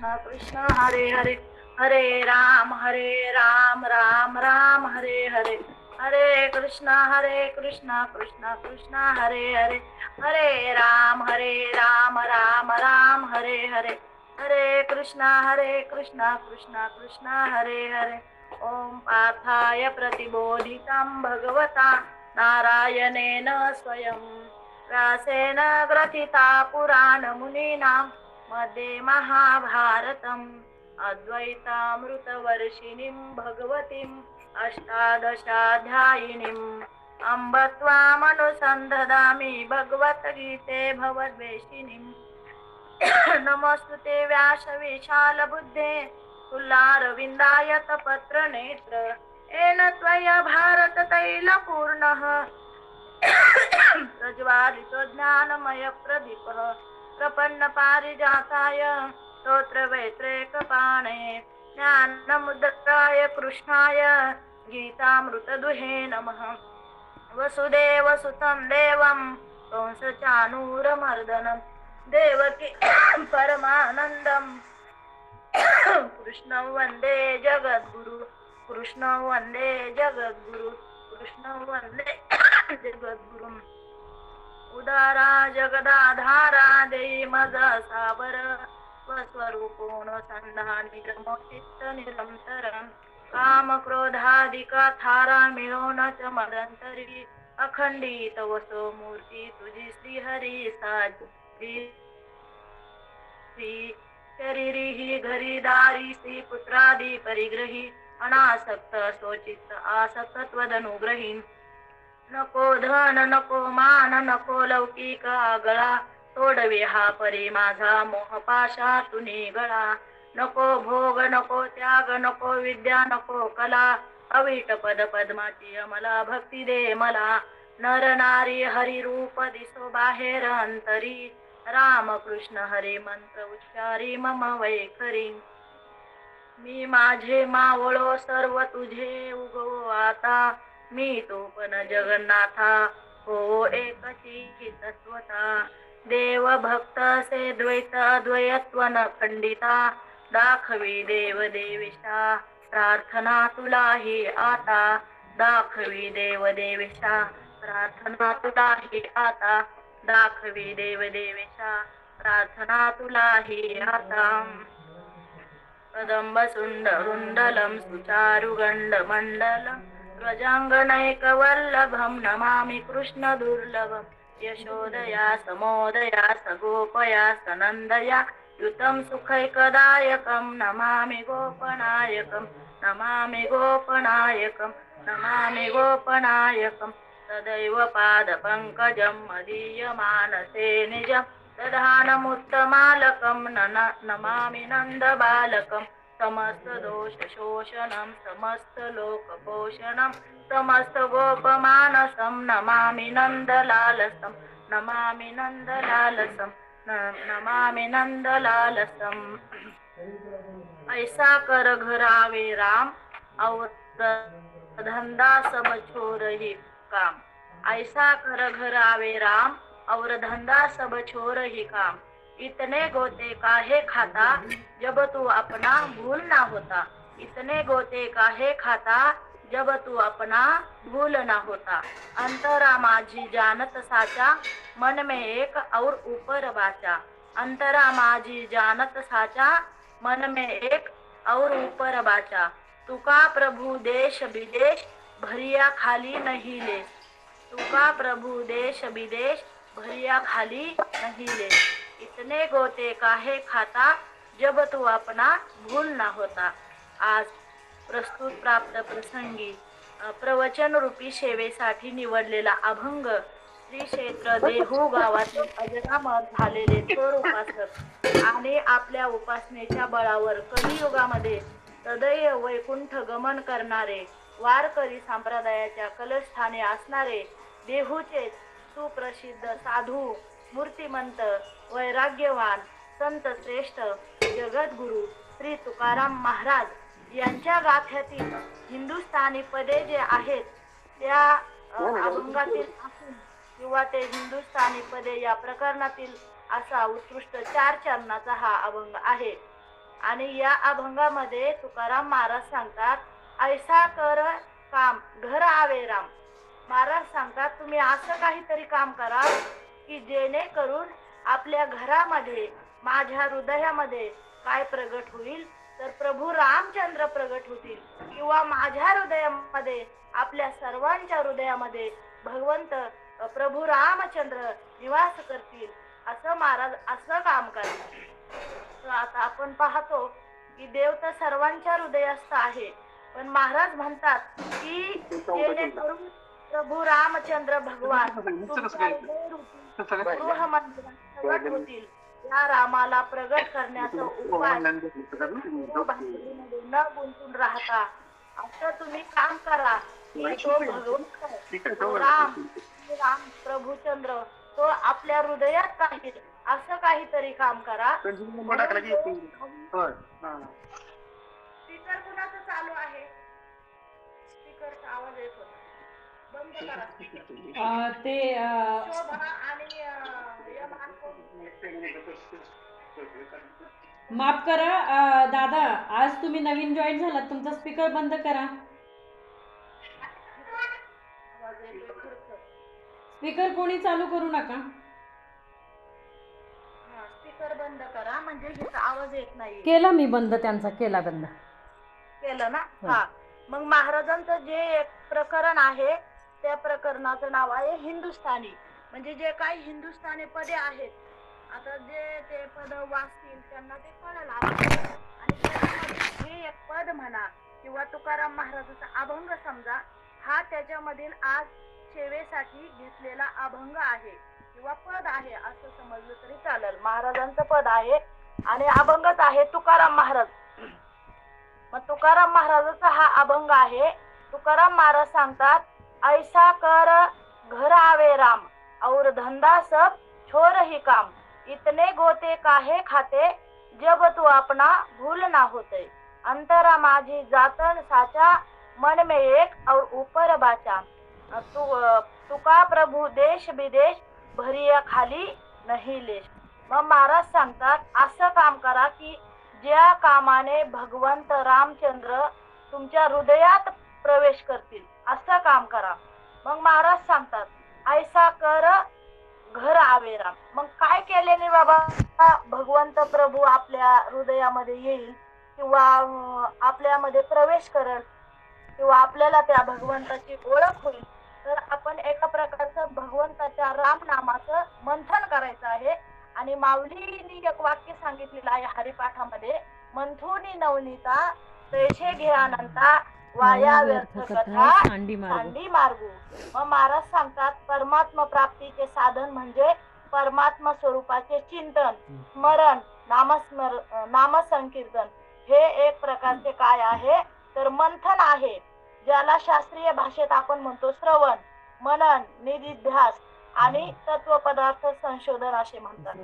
कृष्ण कृष्ण हरे हरे, हरे राम राम राम हरे हरे, हरे कृष्ण कृष्ण कृष्ण हरे हरे, हरे राम राम राम हरे हरे, हरे कृष्ण कृष्ण कृष्ण हरे हरे. ओम पार्थाय प्रतिबोधितं भगवता नारायणेन स्वयं व्यासेन ग्रथिता पुराणमुनीनां मध्ये महाभारतम् अद्वैतामृतवर्षिणीं भगवतीम् अष्टादशाध्यायिनीम् अम्ब त्वामनुसन्धदामि भगवद्गीते भवद्वेषिणीम्. नमोऽस्तुते व्यासविशालबुद्धे तुलारविन्दायतपत्रनेत्र येन त्वया भारततैलपूर्णः प्रज्वालितो ज्ञानमयप्रदीपः प्रपन्नपारिजाताय स्तोत्रवैत्रैकपाणे ज्ञानमुद्राय कृष्णाय गीतामृतदुहे नमः. वसुदेवसुतं देवं कंसचाणूरमर्दनं देवकी परमानन्दं कृष्णं वन्दे जगद्गुरु, कृष्णं वन्दे जगद्गुरु, कृष्णं वन्दे जगद्गुरुम्. उदारा जगदाधारा देई मजा सावर स्वस्वरूपोण संधानी रमोचित्त निरंतरं काम क्रोधादिका थारा मिळवून च मदंतरी अखंडित वसो मूर्ती तुझी श्री हरी साजी शरीरी ही घरी दारी श्री पुत्रादी परिग्रही अनासक्त स्वचित्त आसक्त त्वदनुग्रही. नको धन नको मान नको लौकिक आगळा तोडवे हा परी माझा मोहपाशा तुनी गळा. नको भोग नको त्याग नको विद्या नको कला अविट पद पद्माची अमला भक्ती दे मला. नर नारी हरी रूप दिसो बाहेर अंतरी राम कृष्ण हरी मंत्र उच्चारी मम वैखरी. मी माझे मावळो सर्व तुझे उगो आता मी तो पण जगन्नाथा हो एकची तत्वता. देव भक्त से द्वैत अद्वयत्व न खंडिता दाखवी देव देवेशा प्रार्थना तुला ही आता. दाखवी देव देवेशा प्रार्थना तुला ही आता. दाखवी देव देवेशा प्रार्थना तुला ही आता. कदंब सुंदरुंडलं सुचारुगंडमंडलं ध्वजांगनैकवल्लभं नमामि कृष्ण दुर्लभं. यशोदया समोदया सगोपया सनंदया युतं सुखैकदायकं नमामि गोपनायकं, नमामि गोपनायकं, नमामि गोपनायकं. तदैव पादपङ्कजं मदीयमानसे निजं दधानमुत्तमालकं नमामि नन्दबालकं. समस्त दोष शोषणं समस्त लोकपोषणं समस्त गोपमानसं नमामि नन्दलालसं, नमामि नन्दलालसं, नमामि नन्दलालसं. ऐसा कर घरावे राम और धंदा सब छोड़ ही काम. ऐसा कर घरावे राम और धंदा सब छोड़ ही काम. इतने गोते काहे खाता जब तू अपना भूल ना होता. इतने गोते काहे खाता जब तू अपना भूल ना होता. अंतरा माझी जानत साचा मन में एक और ऊपर बाचा. अंतरा माझी जानत साचा मन में एक और ऊपर बाचा. तुका प्रभु देश विदेश भरिया खाली नहीं ले. तुका प्रभु देश विदेश भरिया खाली नहीं ले. इतने गोते काहे खाता जब तू अपना भूल ना होता. आज प्रस्तुत प्राप्त प्रसंगी प्रवचन रूपी सेवेसाठी निवडलेला अभंग श्री क्षेत्र देहू गावातील अजरामर झालेले थोर उपासक आणि आपल्या उपासनेच्या बळावर कलियुगामध्ये सदैव वैकुंठ गमन करणारे वारकरी संप्रदायाच्या कलस्थानी असणारे देहूचे सुप्रसिद्ध साधू मूर्तिमंत वैराग्यवान संत श्रेष्ठ जगद्गुरु श्री तुकाराम महाराज यांच्या गाथ्यातील हिंदुस्थानी पदे जे आहेत त्या अभंगातील असून किंवा ते हिंदुस्थानी पदे या प्रकरणातील असा उत्कृष्ट 4 चरणाचा हा अभंग आहे. आणि या अभंगामध्ये तुकाराम महाराज सांगतात, ऐसा कर काम घर आवे राम. महाराज सांगतात, तुम्ही असं काहीतरी काम करा की जेणेकरून आपल्या घरामध्ये, माझ्या हृदयामध्ये काय प्रगट होईल, तर प्रभू रामचंद्र प्रगट होतील, किंवा माझ्या हृदयामध्ये, आपल्या सर्वांच्या हृदयामध्ये भगवंत प्रभू रामचंद्र निवास करतील. असं महाराज असं काम करतात. तर आता आपण पाहतो की देव तर सर्वांच्या हृदयस्थ आहे, पण महाराज म्हणतात की जेणेकरून प्रभू रामचंद्र भगवान तुमच्या गृह मंदिरात प्रगट होतील, या रामाला प्रगट करण्याचा उपाय न गुंतून राहता असं तुम्ही काम करा की तो भगवंत राम प्रभूचंद्र तो आपल्या हृदयात राहील, असं काहीतरी काम करा. स्पीकर कुणाचा चालू आहे? स्पीकरचा आवाज येत होता, बंद करा स्पीकर. ते शोभा आणि माफ करा दादा, आज तुम्ही नवीन जॉईन झालात, तुमचा स्पीकर बंद करा. स्पीकर कोणी चालू करू नका. स्पीकर बंद करा, म्हणजे हिचा आवाज येत नाही. केला मी बंद, त्यांचा केला बंद. केलं ना? हा. मग महाराजांचं जे एक प्रकरण आहे त्या प्रकरणाचं नाव आहे हिंदुस्थानी. म्हणजे जे काही हिंदुस्थानी पदे आहेत, आता जे ते पद वाचतील त्यांना ते कळलं. आणि त्याच्यामध्ये हे एक पद म्हणा किंवा तुकाराम महाराजांचा अभंग समजा, हा त्याच्यामधील आज सेवेसाठी घेतलेला अभंग आहे किंवा पद आहे असं समजलं तरी चालेल. महाराजांचं पद आहे आणि अभंगच आहे तुकाराम महाराज. मग तुकाराम महाराजाचा हा अभंग आहे. तुकाराम महाराज सांगतात, ऐसा कर घर आवे राम और धंदा सब छोर ही काम. इतने गोते काहे खाते जब तू अपना भूल ना होते. अंतरा माझी जातन साचा मन में एक और ऊपर बाचा. तुका प्रभू देश विदेश भरिया खाली नाही लेश. मग महाराज सांगतात, असं काम करा की ज्या कामाने भगवंत रामचंद्र तुमच्या हृदयात प्रवेश करतील असं काम करा. मग महाराज सांगतात, ऐसा कर घर आवे राम. मग काय केल्याने बाबा भगवंत प्रभू आपल्या हृदयामध्ये येईल किंवा आपल्यामध्ये प्रवेश करेल किंवा आपल्याला त्या भगवंताची ओळख होईल, तर आपण एका प्रकारचं भगवंताच्या राम नामाचं मंथन करायचं आहे. आणि माऊलींनी एक वाक्य सांगितलेलं आहे हरिपाठामध्ये, मंथुनी नवनीता तैसे घ्यानंता वाया व्यर्थ कथा दांडी मार्गू. मग महाराज सांगतात, परमात्मा प्राप्तीचे साधन म्हणजे परमात्मा स्वरूपाचे चिंतन, स्मरण, नामसंकीर्तन हे एक प्रकारचे काय आहे, तर मंथन आहे, ज्याला शास्त्रीय भाषेत आपण म्हणतो श्रवण, मनन, निधिध्यास आणि तत्वपदार्थ संशोधन असे म्हणतात.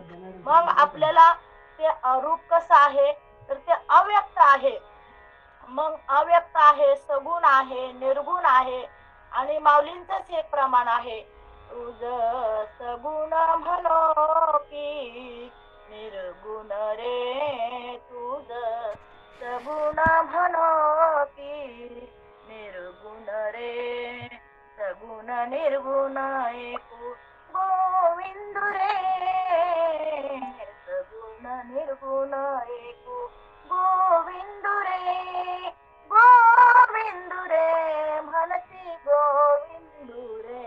मग आपल्याला ते रूप कसं आहे, तर ते अव्यक्त आहे. मग अव्यक्त आहे, सगुण आहे, निर्गुण आहे. आणि माऊलींचंच एक प्रमाण आहे, तुझ सगुण म्हणो की निर्गुण रे. तुझ सगुण म्हणो की निर्गुण रे. सगुण निर्गुण एकू गोविंद रे. सगुण निर्गुण एकू गोविंद रे. गोविंद रे म्हणती गोविंद रे.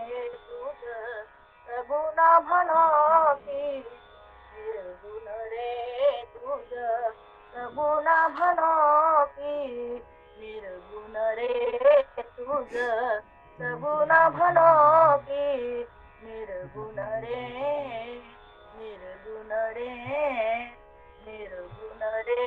तुझ सगुण म्हणो की निर्गुण रे. तुझ सगुण म्हणो की निर्गुण रे. तुझ सगुण म्हणो की निर्गुण रे. निर्गुण रे. निर्गुण रे.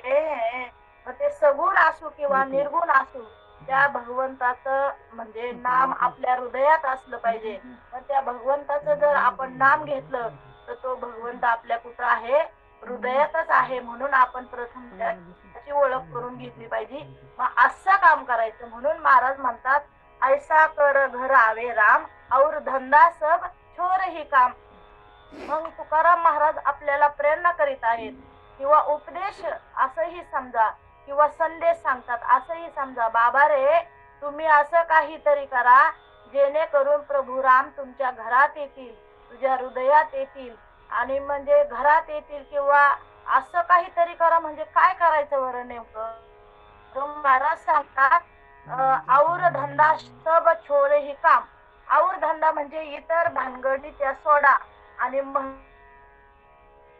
ते सगुण असू किंवा निर्गुण असू, त्या भगवंताचं म्हणजे नाम आपल्या हृदयात असलं पाहिजे. मग त्या भगवंताचं जर आपण नाम घेतलं तर तो भगवंत आपल्या कुठं आहे, हृदयातच आहे. म्हणून आपण प्रथम त्याची ओळख करून घेतली पाहिजे. मग असं काम करायचं. म्हणून महाराज म्हणतात, ऐसा कर घर आवे राम और धंदा सब छोर ही काम. मग तुकाराम महाराज आपल्याला प्रेरणा करीत आहेत किंवा उपदेश असंही समजा किंवा संदेश सांगतात असंही समजा. बाबा रे, तुम्ही असं काहीतरी करा जेणेकरून प्रभू राम तुमच्या घरात येतील, तुझ्या हृदयात येतील आणि म्हणजे घरात येतील किंवा असं काहीतरी करा. म्हणजे काय करायचं बरं नेमकं? तर महाराज सांगतात और धंदा सब छोरे ही काम. और धंदा म्हणजे इतर भानगडी त्या सोडा आणि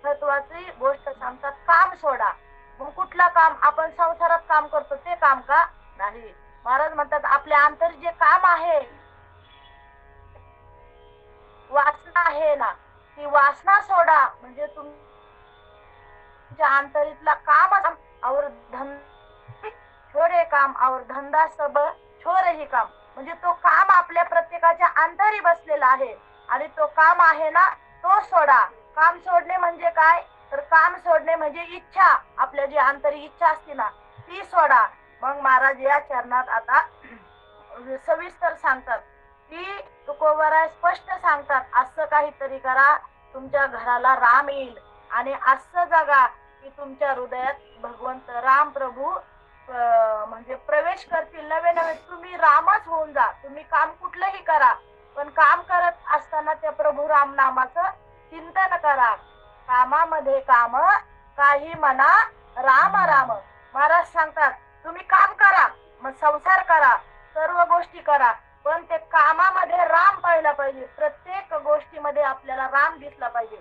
महत्वाची गोष्ट सांगतात काम सोडा. मग कुठला काम? आपण संसारात काम करतो ते काम का? नाही. महाराज म्हणतात आपल्या अंतर जे काम आहे, वासना आहे ना, ती वासना सोडा. म्हणजे तुमच्या अंतरीतला काम और धंदा छोडे काम और धंदा सब छोरे ही काम. म्हणजे तो काम आपल्या प्रत्येकाच्या अंतरी बसलेला आहे आणि तो काम आहे ना तो सोडा. काम सोडणे म्हणजे काय? तर काम सोडणे म्हणजे इच्छा, आपल्या जी आंतरिक इच्छा असते ना ती सोडा. मग महाराज या चरणात आता सविस्तर सांगतात की तुकोबराय स्पष्ट सांगतात असं काहीतरी करा तुमच्या घराला राम येईल आणि असं जगा की तुमच्या हृदयात भगवंत राम प्रभू म्हणजे प्रवेश करतील. नवे नवे तुम्ही रामच होऊन जा. तुम्ही काम कुठलंही करा पण काम करत असताना त्या प्रभू राम नामाचं चिंतन करा. कामामध्ये काम काही म्हणा राम राम. महाराज सांगतात तुम्ही काम करा, मग संसार करा, सर्व गोष्टी करा, पण ते कामामध्ये राम पाहिला पाहिजे. प्रत्येक गोष्टीमध्ये आपल्याला राम दिसला पाहिजे.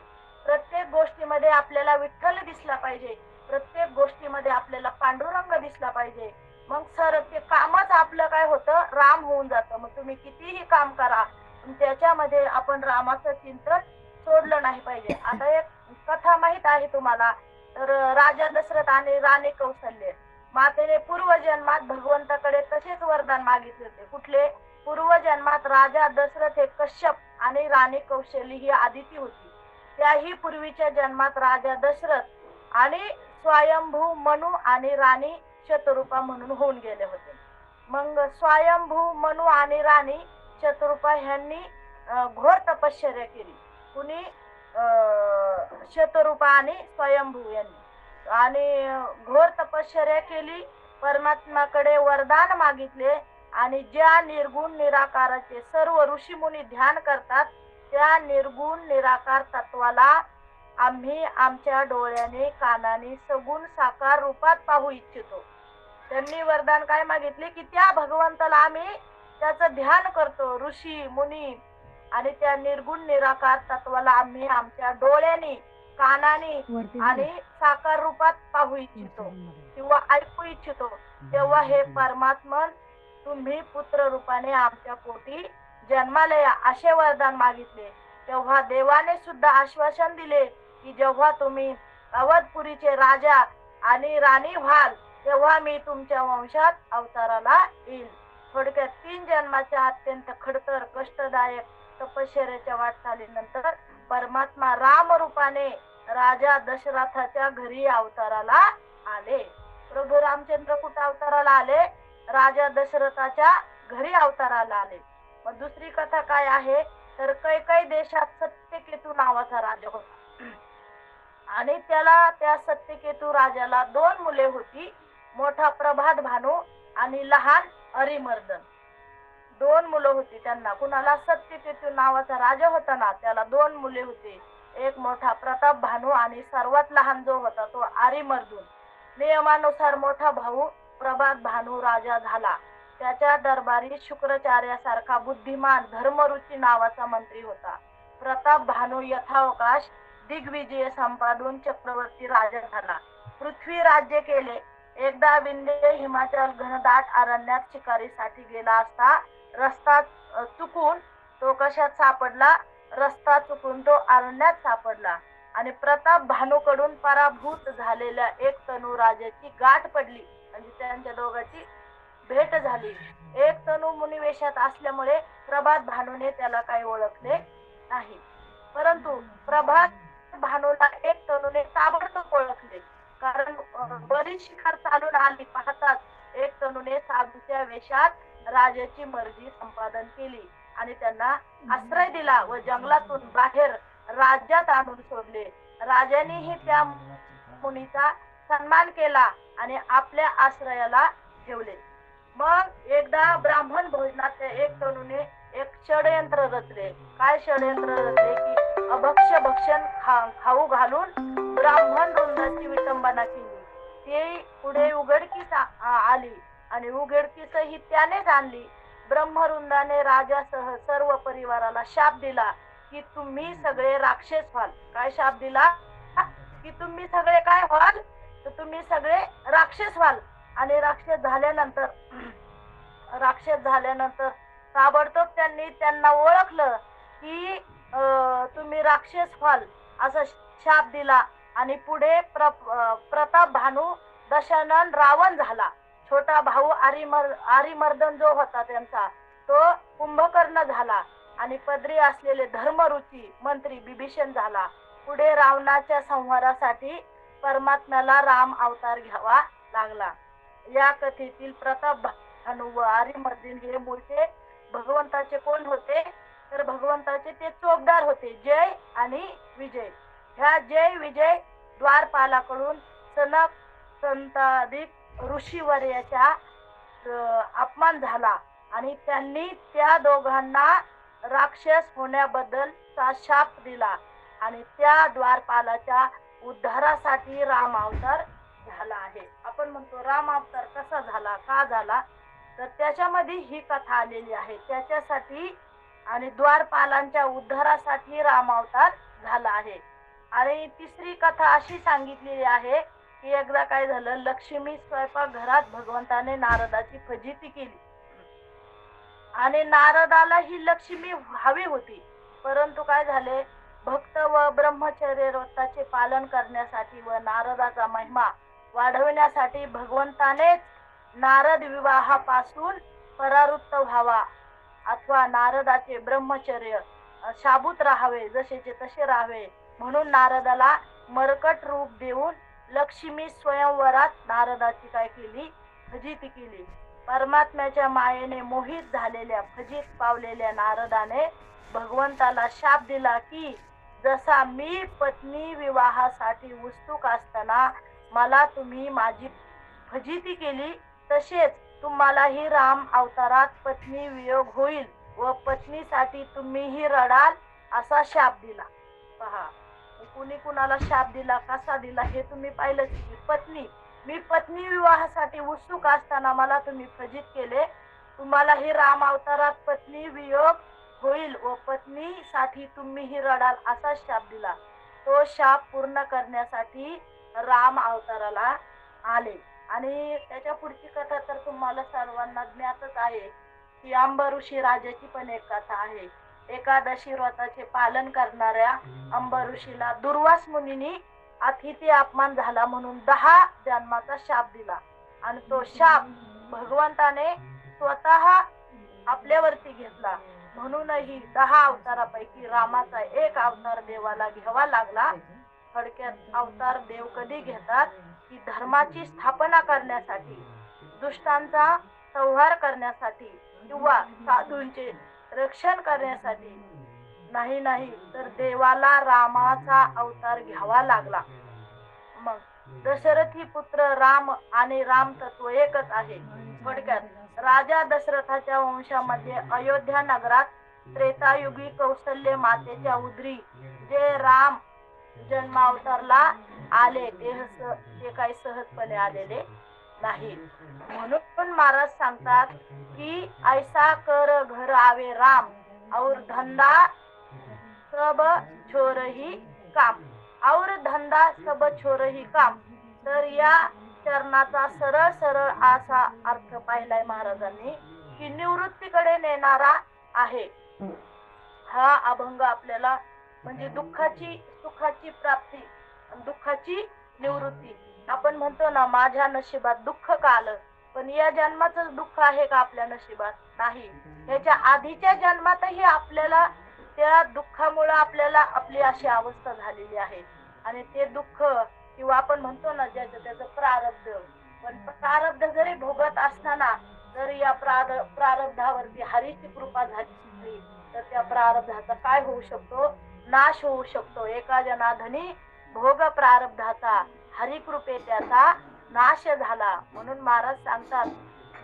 प्रत्येक गोष्टीमध्ये आपल्याला विठ्ठल दिसला पाहिजे. प्रत्येक गोष्टीमध्ये आपल्याला पांडुरंग दिसला पाहिजे. मग सर ते कामच आपलं काय होतं? राम होऊन जातं. मग तुम्ही कितीही काम करा त्याच्यामध्ये आपण रामाचं चिंतन सोडलं नाही पाहिजे. आता एक कथा माहित आहे तुम्हाला. तर राजा दशरथ आणि राणी कौशल्य मातेने पूर्वजन्मात भगवंताकडे तसेच वरदान मागितले होते. कुठले? पूर्वजन्मात राजा दशरथ हे कश्यप आणि राणी कौशल्य ही आदिती होती. त्याही पूर्वीच्या जन्मात राजा दशरथ आणि स्वयंभू मनू आणि राणी शतरूपा म्हणून होऊन गेले होते. मग स्वयंभू मनू आणि राणी शतरूपा ह्यांनी घोर तपश्चर्या केली. कुणी? शतरूपा आणि स्वयंभू यांनी. आणि घोर तपश्चर्या केली, परमात्माकडे वरदान मागितले आणि ज्या निर्गुण निराकाराचे सर्व ऋषी मुनी ध्यान करतात त्या निर्गुण निराकार तत्वाला आम्ही आमच्या डोळ्याने कानाने सगुण साकार रूपात पाहू इच्छितो. त्यांनी वरदान काय मागितले की त्या भगवंताला आम्ही त्याचं ध्यान करतो, ऋषी मुनी, आणि त्या निर्गुण निराकार तत्वाला आम्ही आमच्या डोळ्याने कानाने आणि साकार रूपात पाहू इच्छितो किंवा ऐकू इच्छितो. तेव्हा हे परमात्मन तुम्ही पुत्र रूपाने आमच्या पोटी जन्माला या असे वरदान मागितले. तेव्हा देवाने सुद्धा आश्वासन दिले की जेव्हा तुम्ही अवधपुरीचे राजा आणि राणी व्हाल तेव्हा मी तुमच्या वंशात अवताराला येईल. थोडक्यात 3 जन्माच्या अत्यंत खडतर कष्टदायक तपश्चर्याच्या वाटचालीनंतर परमात्मा राम रूपाने राजा दशरथाच्या घरी अवताराला आले. प्रभू रामचंद्र कुठे अवताराला आले? राजा दशरथाच्या घरी अवताराला आले. मग दुसरी कथा काय आहे? तर कैकई देशात सत्यकेतू नावाचा राजा होता आणि त्या सत्यकेतू राजाला 2 मुले होती. मोठा प्रभात भानू आणि लहान अरिमर्दन. 2 मुलं होती त्यांना. कुणाला? सत्यकेतू नावाचा राजा होता ना त्याला 2 मुले होती. एक मोठा प्रताप भानू आणि सर्वात लहान जो होता तो अरिमर्दन. नियमानुसार मोठा भाऊ प्रभात भानू राजा झाला. त्याच्या दरबारी शुक्राचार्यासारखा बुद्धिमान धर्मरुची नावाचा मंत्री होता. प्रताप भानू यथावकाश दिग्विजय संपादून चक्रवर्ती राजा झाला. पृथ्वी राज्य केले. एकदा विंध्य हिमाचल घनदाट अरण्यात शिकारीसाठी गेला असता रस्ता चुकून तो कशात सापडला? रस्ता चुकून तो अरण्यात सापडला आणि प्रताप भानूकडून पराभूत झालेल्या एक तनू राजाची गाठ पडली. म्हणजे त्यांच्या दोघांची भेट झाली. एक तनू मुनिवेशात असल्यामुळे प्रभात भानूने त्याला काही ओळखले नाही, परंतु प्रभात भानूला एक तनूने ताबडतोब ओळखले. कारण बरीच शिकार चालून आली पाहताच एक तनूने साधूच्या वेशात राजाची मर्जी संपादन केली आणि त्यांना आश्रय दिला व जंगलातून बाहेर राज्यात आणून सोडले. राजानेही त्या मुनीचा सन्मान केला आणि आपल्या आश्रयाला ठेवले. मग एकदा ब्राह्मण भोजनात त्या एक तरुणीने एक षडयंत्र रचले. काय षडयंत्र रचले की अभक्ष्य भक्षण खाऊ घालून ब्राह्मण वृंदाची विटंबना केली. ती पुढे उघडकीस आली आणि उघडकीसही त्यानेच आणली. ब्रह्मवृंदाने राजासह सर्व परिवाराला शाप दिला की तुम्ही सगळे राक्षस व्हाल. काय शाप दिला की तुम्ही सगळे काय व्हाल, तर तुम्ही सगळे राक्षस व्हाल. आणि राक्षस झाल्यानंतर ताबडतोब त्यांनी त्यांना ओळखलं की तुम्ही राक्षस व्हाल असा शाप दिला. आणि पुढे प्रताप भानू दशानन रावण झाला. छोटा भाऊ आरिमर्दन जो होता त्यांचा तो कुंभकर्ण झाला. आणि पदरी असलेले धर्मरुची मंत्री बिभीषण झाला. पुढे रावणाच्या संहारासाठी परमात्म्याला राम अवतार घ्यावा लागला. या कथेतील प्रताप भानू व आरिमर्दन हे मूळचे भगवंताचे कोण होते, तर भगवंताचे ते चोपदार होते, जय आणि विजय. ह्या जय विजय द्वारपालाकडून सनक संतादिक ऋषीवर्याचा अपमान झाला आणि त्यांनी त्या दोघांना राक्षस होण्याबद्दलचा शाप दिला आणि त्या द्वारपालाच्या उद्धारासाठी राम अवतार झाला आहे. आपण म्हणतो राम अवतार कसा झाला, का झाला, तर त्याच्यामध्ये ही कथा आलेली आहे. त्याच्यासाठी आणि द्वारपालांच्या उद्धारासाठी राम अवतार झाला आहे. आणि तिसरी कथा अशी सांगितलेली आहे की एकदा काय झालं, लक्ष्मी स्वयंपाक घरात भगवंताने नारदाची फजिती केली आणि नारदाला ही लक्ष्मी हवी होती. परंतु काय झाले, भक्त व ब्रह्मचर्य व्रताचे पालन करण्यासाठी व नारदाचा महिमा वाढवण्यासाठी भगवंतानेच नारद विवाहापासून परावृत्त व्हावा अथवा नारदाचे ब्रह्मचर्य शाबूत राहावे, जसेचे तसे राहावे म्हणून नारदाला मरकट रूप देऊन लक्ष्मी स्वयंवरात नारदाची काय केली, फजिती केली. परमात्म्याच्या मायेने मोहित झालेल्या फजित पावलेल्या नारदाने भगवंताला शाप दिला की जसा मी पत्नी विवाहासाठी उत्सुक असताना मला तुम्ही माझी फजिती केली, तसेच तुम्हालाही राम अवतारात पत्नी वियोग होईल व पत्नीसाठी तुम्हीही रडाल असा शाप दिला. पहा, कुणी कुणाला शाप दिला, कसा दिला हे तुम्ही पाहिलं की मी पत्नी विवाहासाठी उत्सुक असताना मला तुम्ही फजित केले, तुम्हालाही राम अवतारात पत्नी वियोग होईल व पत्नीसाठी तुम्हीही रडाल असा शाप दिला. तो शाप पूर्ण करण्यासाठी राम अवताराला आले. आणि त्याच्या पुढची कथा तर तुम्हाला सर्वांना ज्ञातच आहे की अंबऋषी राजाची पण एक कथा आहे. एकादशी व्रताचे पालन करणाऱ्या अंबऋषीला दुर्वास मुनींनी अतिथी अपमान झाला म्हणून 10 जन्माचा शाप दिला आणि तो शाप भगवंताने स्वतः आपल्यावरती घेतला. म्हणूनही 10 अवतारापैकी रामाचा एक अवतार देवाला घ्यावा लागला. थोडक्यात अवतार देव कधी घेतात की धर्माची स्थापना करण्यासाठी, दुष्टांचा संहार करण्यासाठी किंवा साधूंचे रक्षण करण्यासाठी नाही तर देवाला रामाचा अवतार घ्यावा लागला. मग दशरथी पुत्र राम आणि राम तत्व एकच आहे. थोडक्यात राजा दशरथाच्या वंशामध्ये अयोध्या नगरात त्रेतायुगी कौशल्य मातेच्या उदरी जे राम जन्मावतारला आले ते काही सहजपणे आलेले नाही. म्हणून महाराज सांगतात की ऐसा कर घर आवे राम और धंदा सब छोरही काम, और धंदा सब छोरही काम. तर या चरणाचा सरळ असा अर्थ पाहिलाय महाराजांनी की निवृत्तीकडे नेणारा आहे. हा अभंग आपल्याला म्हणजे दुःखाची सुखाची प्राप्ती, दुःखाची निवृत्ती. आपण म्हणतो ना माझ्या नशिबात दुःख का आलं, पण या जन्माचं दुःख आहे का आपल्या नशिबात? नाही. याच्या आधीच्या जन्मातही आपल्याला त्या दुःखामुळे आपल्याला आपली अशी अवस्था झालेली आहे आणि ते दुःख किंवा आपण म्हणतो ना ज्याचं त्याचं प्रारब्ध, पण प्रारब्ध जरी भोगत असताना जर या प्रारब्धावरती हरीची कृपा झाली तर त्या प्रारब्धाचा काय होऊ शकतो, नाश होऊ शकतो. एका जनाधनी भोग प्रारब्धाचा हरिकृपे त्याचा नाश झाला. म्हणून महाराज सांगतात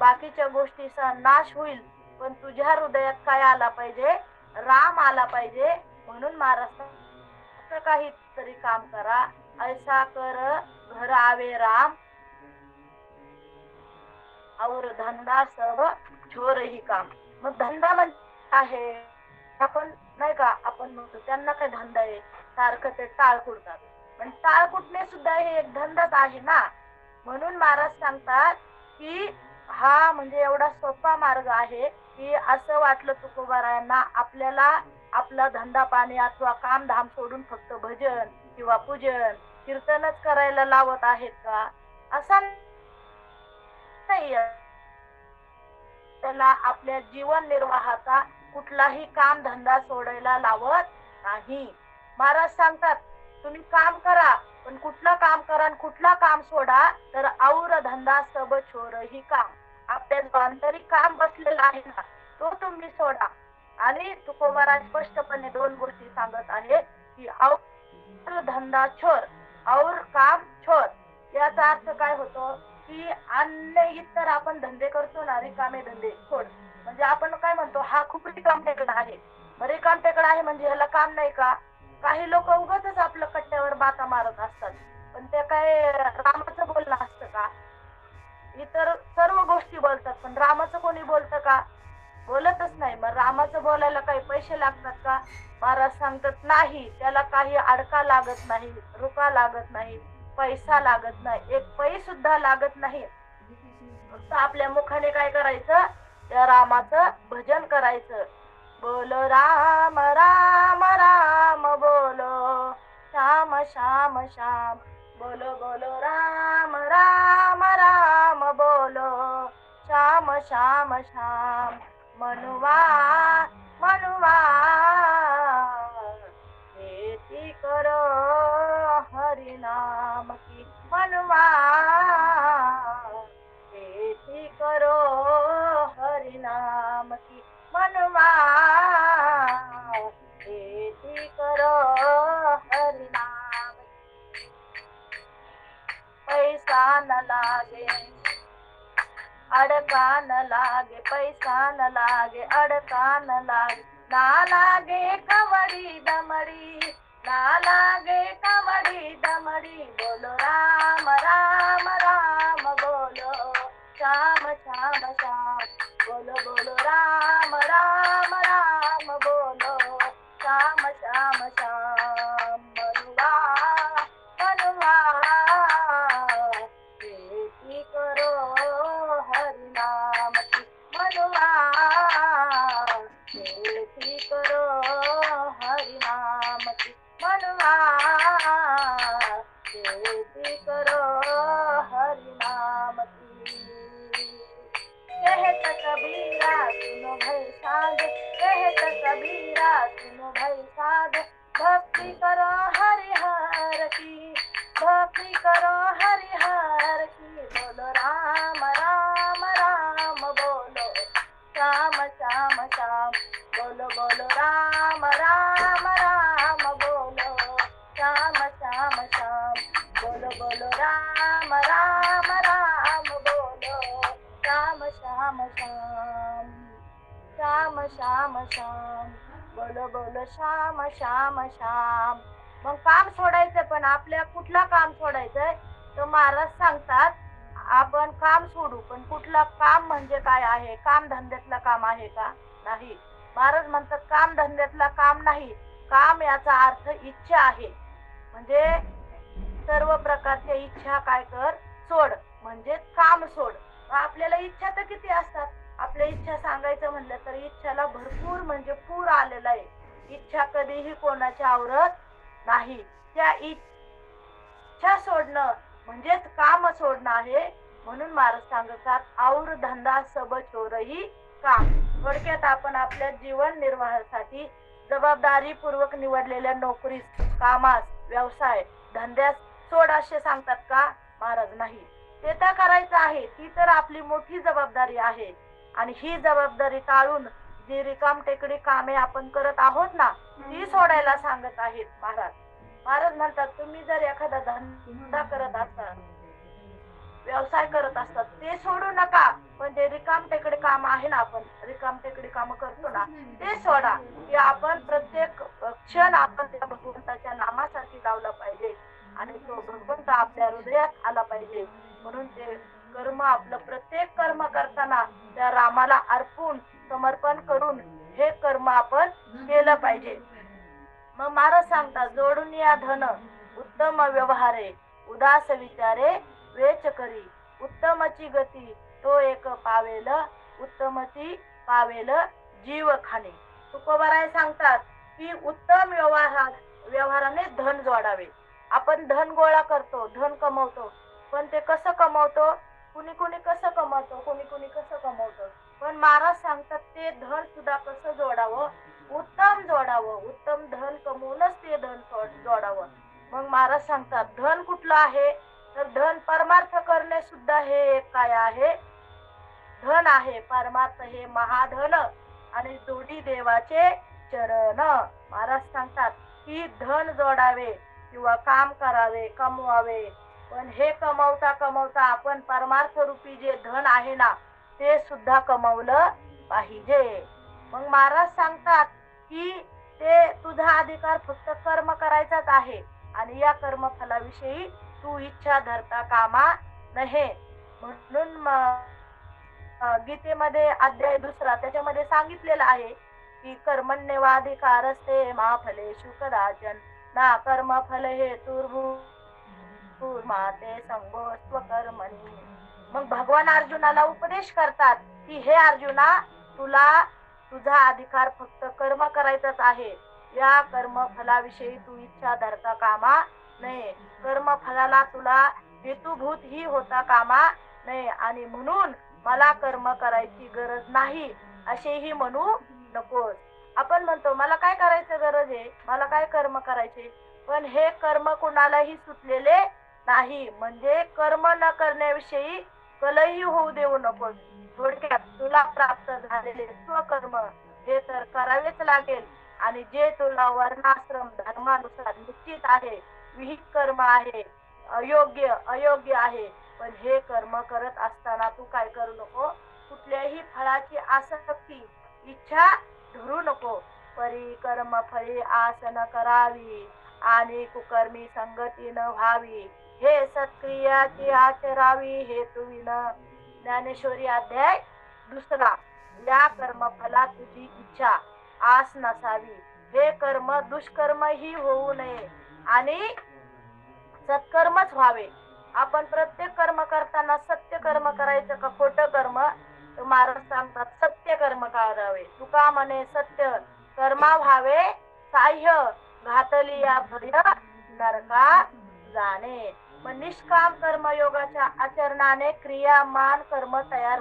बाकीच्या गोष्टीचा नाश होईल पण तुझ्या हृदयात काय आला पाहिजे, राम आला पाहिजे. म्हणून महाराज असं काहीतरी काम करा, ऐसा कर घर आवे राम और धंदा सब छोर ही काम. मग धंदा म्हणजे आहे आपण नाही का, आपण म्हणतो त्यांना काय धंदा आहे, सारखं ते टाळ कुडतात, पण टाळ कुटणे सुद्धा हे एक धंदाच आहे ना. म्हणून महाराज सांगतात की हा म्हणजे एवढा सोपा मार्ग आहे की असं वाटलं तुकोबारायांना आपल्याला आपला धंदा पाणी अथवा काम धाम सोडून फक्त भजन किंवा पूजन कीर्तनच करायला लावत आहेत का, असा नाही. त्याला आपल्या जीवन निर्वाहाचा कुठलाही काम धंदा सोडायला लावत नाही. महाराज सांगतात तुम्ही काम करा पण कुठलं काम करा आणि कुठला काम सोडा, तर और धंदा सब छोर ही काम. आपल्या जो आंतरिक काम बसलेला आहे ना तो तुम्ही सोडा. आणि तुकोबाराज स्पष्टपणे दोन गोष्टी सांगत आहेत की और धंदा छोर और काम छोर. याचा अर्थ काय होतो की अन्य इतर आपण धंदे करतो ना, रिकामे धंदे सोड. म्हणजे आपण काय म्हणतो हा खूप रिकाम टेकडा आहे, रिकाम टेकडा आहे म्हणजे ह्याला काम नाही का. काही लोक उगाचच आपलं कट्ट्यावर बाता मारत असतात, पण ते काय रामाचं बोलणं असतं का. इतर सर्व गोष्टी बोलतात पण रामाचं कोणी बोलतं का, बोलतच नाही. मग रामाचं बोलायला काही पैसे लागतात का, महाराज सांगतात नाही. त्याला काही अडका लागत नाही, रुका लागत नाही, पैसा लागत नाही, एक पै सुद्धा लागत नाही. फक्त आपल्या मुखाने काय करायचं, त्या रामाचं भजन करायचं. बोलो राम राम राम बोलो श्याम श्याम श्याम, बोलो बोलो राम राम राम बोलो श्याम श्याम श्याम. मनुवा मनुवा खेती करो हरि नाम की, मनुवा खेती करो हरि नाम की, मनुवा खेती करो हरि नाम की. पैसा न लागे अडका न लागे, पैसा न लागे अडका न लागे, ना लागे कवडी दमडी, ना लागे कवडी दमडी. बोलो राम राम राम बोलो श्याम श्याम श्याम, बोलो बोलो राम राम राम बोलो श्याम श्याम श्याम. मनुवा मनुवा खेती करो हरि नाम की, मनुवा खेती करो हरि नाम की, मनुवा खेती करो हरि नाम की. कहत कबीरा सुनो भाई साध, कहत कबीरा सुनो भाई साध, भक्ति करो हरिहर की, भक्ति करो हरिहर की. बोलो राम राम राम बोलो श्याम श्याम श्याम, बोलो बोलो राम राम राम बोलो श्याम श्याम श्याम, बोलो बोलो राम राम राम बोलो श्याम श्याम श्याम, श्याम श्याम श्याम, बोलो बोलो श्याम श्याम श्याम. मग काम सोडायचं, पण आपल्या कुठला काम सोडायचंय, तर महाराज सांगतात आपण काम सोडू पण कुठला काम म्हणजे काय आहे, काम धंद्यातलं काम आहे का, नाही. महाराज म्हणतात काम धंद्यातला काम नाही, काम याचा अर्थ इच्छा आहे. म्हणजे सर्व प्रकारच्या इच्छा काय कर सोड, म्हणजे काम सोड. आपल्याला इच्छा तर किती असतात, आपल्या इच्छा सांगायचं म्हणलं तर इच्छाला भरपूर म्हणजे पूर आलेला आहे. इच्छा कधीही कोणाची आवरत नाही. त्या इच्छा सोडणं म्हणजेच काम सोडणं आहे. म्हणून महाराज सांगतात और धंदा सब छोरही काम. थोडक्यात आपण आपल्या जीवन निर्वाहासाठी जबाबदारीपूर्वक निवडलेल्या नोकरीस, कामास, व्यवसाय, धंद्यास सोड असे सांगतात का, महाराज नाही. ते तर करायचं आहे, ती तर आपली मोठी जबाबदारी आहे. आणि ही जबाबदारी टाळून जी रिकाम टेकडी कामे आपण करत आहोत ना, ती सोडायला सांगत आहेत महाराज. महाराज म्हणतात तुम्ही जर एखादा धंदा करत असाल, व्यवसाय करत असतात, ते सोडू नका. पण जे रिकाम टेकडे काम आहे ना, आपण रिकाम टेकडे काम करतो ना, ते सोडा. की आपण प्रत्येक क्षण आपण त्या भगवंताच्या नामासाठी लावला पाहिजे आणि तो भगवंत आपल्या हृदयात आला पाहिजे. म्हणून ते कर्म, आपलं प्रत्येक कर्म करताना त्या रामाला अर्पून समर्पण करून हे कर्म आपण केलं पाहिजे. मग महाराज सांगतात, जोडून या धन उत्तम व्यवहारे, उदास विचारे वेच करी, उत्तमची गती तो एक पावेल, उत्तमची पावेल जीव खाणे. तुकोबाराय सांगतात की उत्तम व्यवहाराने धन जोडावे. आपण धन गोळा करतो, धन कमवतो, पण ते कसं कमवतो, कुणी कुणी कसं कमवतो, कुणी कुणी कसं कमवतो. पण महाराज सांगतात ते धन सुद्धा कसं जोडावं, उत्तम जोडावं. उत्तम धन कमवूनच ते धन जोडावं. मग महाराज सांगतात धन कुठलं आहे, तर धन परमार्थ करणे सुद्धा हे एक काय आहे, धन आहे. परमार्थ हे महाधन आणि जोडी देवाचे चरण. महाराज सांगतात की धन जोडावे किंवा काम करावे, कमवावे, पण हे कमवता कमवता आपण परमार्थ रूपी जे धन आहे ना, ते सुद्धा कमवलं पाहिजे. मग महाराज सांगतात की ते तुझा अधिकार फक्त कर्म करायचाच आहे आणि या कर्मफलाविषयी तू इच्छा धरता कामा नये. म्हणून गीतेमध्ये अध्याय 2 त्याच्यामध्ये सांगितलेलं आहे की कर्मण्येवाधिकारस्ते मा फलेषु कदाचन ना कर्मफल हेतुर्भूर्माते संगोस्त्व कर्मणी. मग भगवान अर्जुनाला उपदेश करतात की हे अर्जुना, तुझा अधिकार फक्त कर्म करायचाच आहे. या कर्मफलाविषयी तू इच्छा धरता कामा नये. कर्मफलाला तुला हेतुभूत ही होता कामा नये आणि म्हणून मला कर्म करायची गरज नाही असेही म्हणू नकोस. आपण म्हणतो मला काय करायचं गरज आहे, मला काय कर्म करायचे, पण हे कर्म कुणालाही सुटलेले नाही. म्हणजे कर्म न करण्याविषयी कलही होऊ देऊ नकोस. थोडक्यात तुला प्राप्त झालेले स्वकर्म हे तर करावेच लागेल आणि जे तुला वर्णाश्रम धर्मानुसार निश्चित आहे, विहित कर्म आहे, अयोग्य आहे, पण हे कर्म करत असताना तू काय करू नको, कुठल्याही फळाची आसक्ती इच्छा धरू नको. परी कर्म फळी आस न करावी आणि कुकर्मी संगती न व्हावी, हे सत्क्रियाची आचरावी हेतुविन. ज्ञानेश्वरी अध्याय 2. या कर्मफला तुझी इच्छा आस नसावी. हे कर्म दुष्कर्म ही होऊ नये आणि सत्कर्मच व्हावे. आपण प्रत्येक कर्म करताना सत्य कर्म करायचं का खोटं कर्म, तर महाराज सांगतात सत्य कर्म करावे. तुका म्हणे सत्य कर्मा व्हावे साह्य, घातली या भय नरका जाणे. मग निष्काम कर्मयोगाच्या आचरणाने क्रियामान कर्म तयार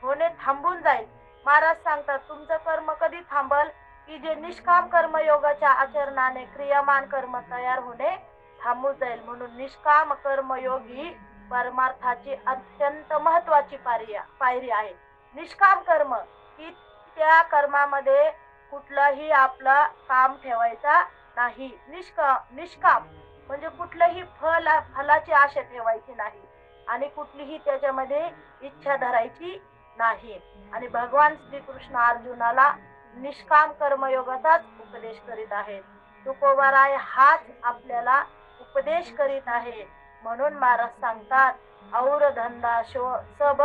होणे थांबून जाईल. महाराज सांगतात तुमचं कर्म कधी थांबल, की जे निष्काम कर्मयोगाच्या आचरणाने क्रियामान कर्म तयार होणे थांबून जाईल. म्हणून निष्काम कर्मयोग ही परमार्थाची अत्यंत महत्वाची पायरी आहे. निष्काम कर्म की त्या कर्मामध्ये कुठलाही आपला काम ठेवायचा नाही. निष्काम म्हणजे कुठलंही फलाची आशा ठेवायची नाही आणि कुठलीही त्याच्यामध्ये इच्छा धरायची नाही. आणि भगवान श्रीकृष्ण अर्जुनाला निष्काम कर्मयोगाचाच उपदेश करीत आहेत. तुकोबाराय हाच आपल्याला उपदेश करीत आहे. म्हणून महाराज सांगतात और धंदा सब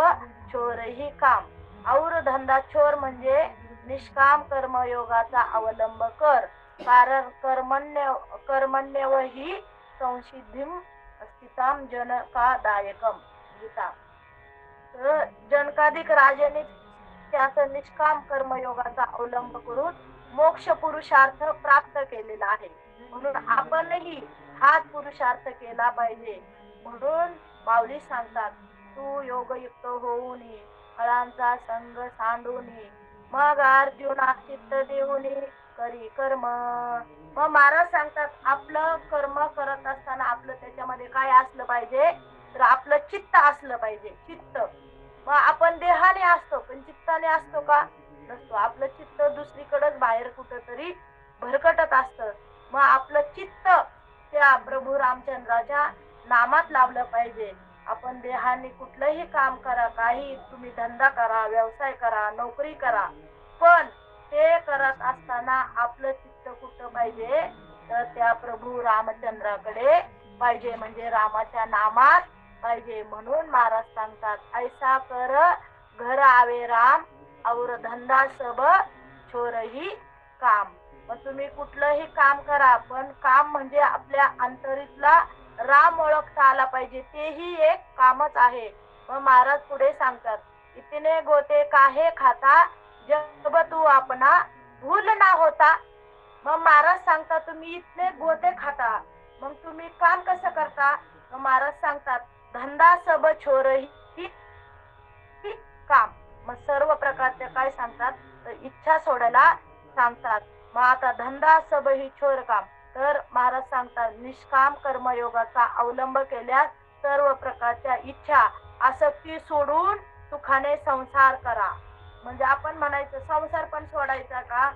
छोरही काम. और धंदा छोर म्हणजे निष्काम कर्मयोगाचा अवलंब कर, कारण कर्मण्यव ही संसिद्धिम स्थिताम जनकादायकम. गीता. तर जनकाधिक राजाने त्याचा निष्काम कर्मयोगाचा अवलंब करून मोक्ष पुरुषार्थ प्राप्त केलेला आहे. म्हणून आपणही हाच पुरुषार्थ केला पाहिजे. म्हणून माऊली सांगतात तू योगयुक्त होऊन फळांचा संग सांडून मग अर्जुना चित्त देऊन करी कर्म. मग महाराज सांगतात आपलं कर्म करत असताना आपलं त्याच्यामध्ये काय असलं पाहिजे, तर आपलं चित्त असलं पाहिजे. चित्त मग आपण देहाने असतो पण चित्ताने असतो का, नसतो. आपलं चित्त दुसरीकडेच बाहेर कुठंतरी भरकटत असतं. मग आपलं चित्त त्या प्रभू रामचंद्राच्या नामात लावलं पाहिजे. आपण देहाने कुठलंही काम करा, काही तुम्ही धंदा करा, व्यवसाय करा, नोकरी करा, पण ते करत असताना आपलं चित्त कुठं पाहिजे, तर त्या प्रभू रामचंद्राकडे पाहिजे, म्हणजे रामाच्या नामात पाहिजे. म्हणून महाराज सांगतात, ऐसा कर घर आवे राम, और धंदा सब छोरही काम. मग तुम्ही कुठलंही काम करा, पण काम म्हणजे आपल्या अंतरीतला राम ओळखता आला पाहिजे, तेही एक कामच आहे. मग महाराज पुढे सांगतात, इतने गोते काहे खाता, जब तू आपणा भूल ना होता. मग महाराज सांगतात, तुम्ही इतने गोते खाता, मग तुम्ही काम कसं करता. मग महाराज सांगतात, धंदा सब छोरही काम. मग सर्व प्रकारचे काय सांगतात, तर इच्छा सोडायला सांगतात. मग आता धंदा सब ही छोर काम, तर महाराज सांगतात, निष्काम कर्मयोगाचा अवलंब केल्यास सर्व प्रकारच्या इच्छा आसक्ती सोडून सुखाने संसार करा. म्हणजे आपण म्हणायचं संसार पण सोडायचा का,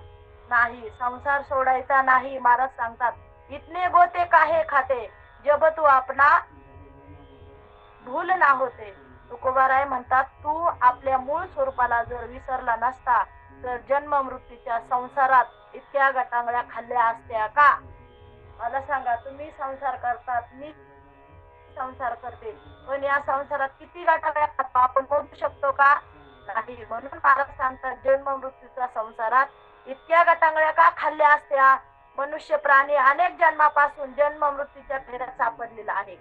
नाही, संसार सोडायचा नाही. महाराज सांगतात, इतने गोते काहे खाते, जब तू आपणा भूल ना होते. तुकोबाराय म्हणतात, तू आपल्या मूळ स्वरूपाला जर विसरला नसता, तर जन्म मृत्यूच्या संसारात इतक्या गटांगळ्या खाल्ल्या असत्या का. मला सांगा, तुम्ही संसार करतात, मी संसार करते, पण या संसारात किती गटांगळ्या खातो आपण मोजू शकतो का, नाही. म्हणून महाराज सांगतात, जन्म मृत्यूच्या संसारात इतक्या गटांगळ्या का खाल्ल्या असत्या. मनुष्य प्राणी अनेक जन्मापासून जन्म मृत्यूच्या फेऱ्यात सापडलेला आहे,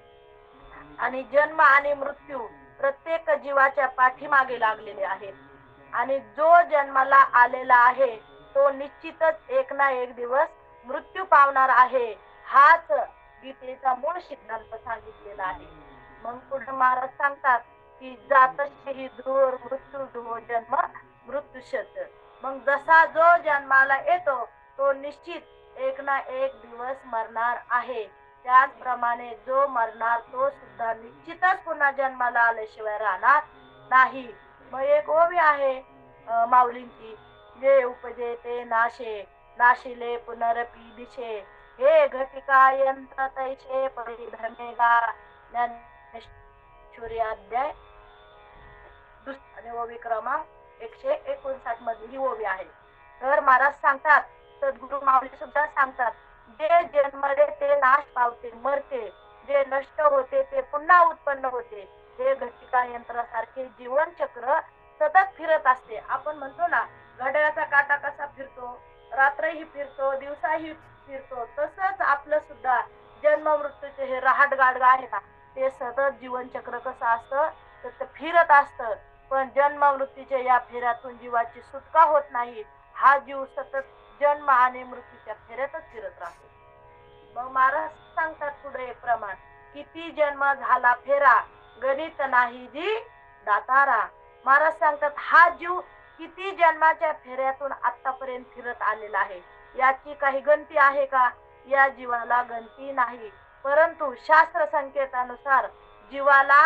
आणि जन्म आणि मृत्यू प्रत्येक जीवाच्या पाठीमागे लागलेले आहेत. आणि जो जन्माला आलेला आहे तो निश्चितच एक ना एक दिवस मृत्यू पावणार आहे. हाच गीतेचा मूळ सिद्धांत सांगितलेला आहे. मग पुढे महाराज सांगतात की जातशी धूर मृत्यू धो जन्म मृत्यूशत. मग जसा जो जन्माला येतो तो निश्चित एक ना एक दिवस मरणार आहे. त्याचप्रमाणे जो मरणार तो सुद्धा निश्चितच पुन्हा जन्माला आल्याशिवाय राहणार नाही. मग एक ओवी आहे माऊलींची, जे उपजे ते नाशे, नाशिले पुनरपी दिशे, हे घटिका यंत्र तैसे परिधर्मेगा. ज्ञानेश्वरी अध्याय आणि ओवी क्रमांक 159 मधली ही ओवी आहे. तर महाराज सांगतात, सद्गुरु माऊली सुद्धा सांगतात, जे जन्मले ते नाश पावते मरते, जे नष्ट होते ते पुन्हा उत्पन्न होते. हे घटिका यंत्रासारखे जीवन चक्र सतत फिरत असते. आपण म्हणतो ना, घड्याळाचा काटा कसा फिरतो, रात्रही फिरतो, दिवसाही फिरतो, तसंच आपलं सुद्धा जन्म मृत्यूचे हे रहाट गाडगा आहे ना, ते सतत जीवन चक्र कसं असतं, तर ते फिरत असतं. पण जन्म मृत्यूच्या या फेऱ्यातून जीवाची सुटका होत नाही. हा जीव सतत जन्म आणि मृत्यूच्या फेऱ्यातच फिरत राहतो. मग महाराज सांगतात पुढे एक प्रमाण, किती जन्म झाला फेरा, गणित नाही जी दातारा. महाराज सांगतात, हा जीव किती जन्माच्या फेऱ्यातून आतापर्यंत फिरत आलेला आहे, याची काही गणती आहे का. या जीवाला गणती नाही. परंतु शास्त्र संकेतानुसार जीवाला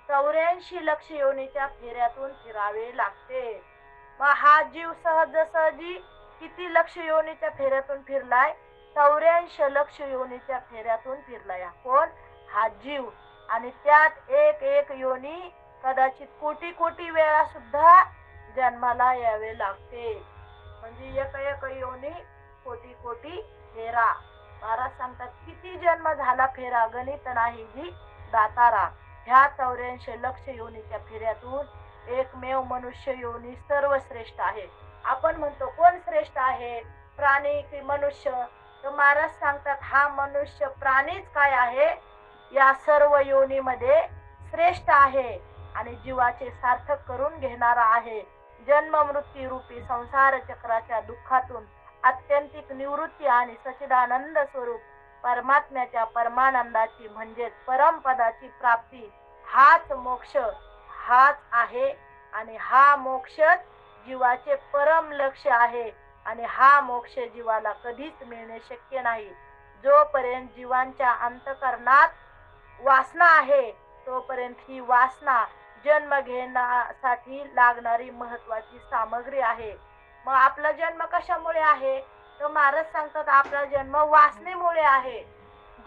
84 लक्ष योनीच्या फेऱ्यातून फिरावे लागते. मग हा जीव सहजासहजी किती लक्ष योनीच्या फेऱ्यातून फिरलाय, 84 लक्ष योनीच्या फेऱ्यातून फिरलाय. कोण, हा जीव. आणि त्यात एक एक योनी कदाचित कोटी कोटी वेळा सुद्धा जन्माला यावे लागते. म्हणजे एक एक योनी कोटी कोटी फेरा. महाराज सांगतात, किती जन्म झाला फेरा, गणित नाही जी दातारा. ह्या 84 लक्ष योनीच्या फेऱ्यातून एकमेव मनुष्य योनी सर्वश्रेष्ठ आहे. आपण म्हणतो कोण श्रेष्ठ आहे, प्राणी की मनुष्य. तर महाराज सांगतात, हा मनुष्य प्राणीच काय आहे, या सर्व योनीमध्ये श्रेष्ठ आहे आणि जीवाचे सार्थक करून घेणारा आहे. जन्म मृत्यू रूपी संसार चक्राच्या दुःखातून आत्यंतिक निवृत्ती आणि सच्चिदानंद स्वरूप परमात्म्याच्या परमानंदाची म्हणजेच परमपदाची प्राप्ती हाच मोक्ष हाच आहे. आणि हा मोक्षच जीवाचे परम लक्ष्य आहे. आणि हा मोक्ष जीवाला कधीच मिळणे शक्य नाही. जोपर्यंत जीवांच्या अंतःकरणात वासना आहे तोपर्यंत ही वासना जन्म घेण्यासाठी लागणारी महत्वाची सामग्री आहे. मग आपला जन्म कशामुळे आहे, तर महाराज सांगतात, आपला जन्म वासनेमुळे आहे.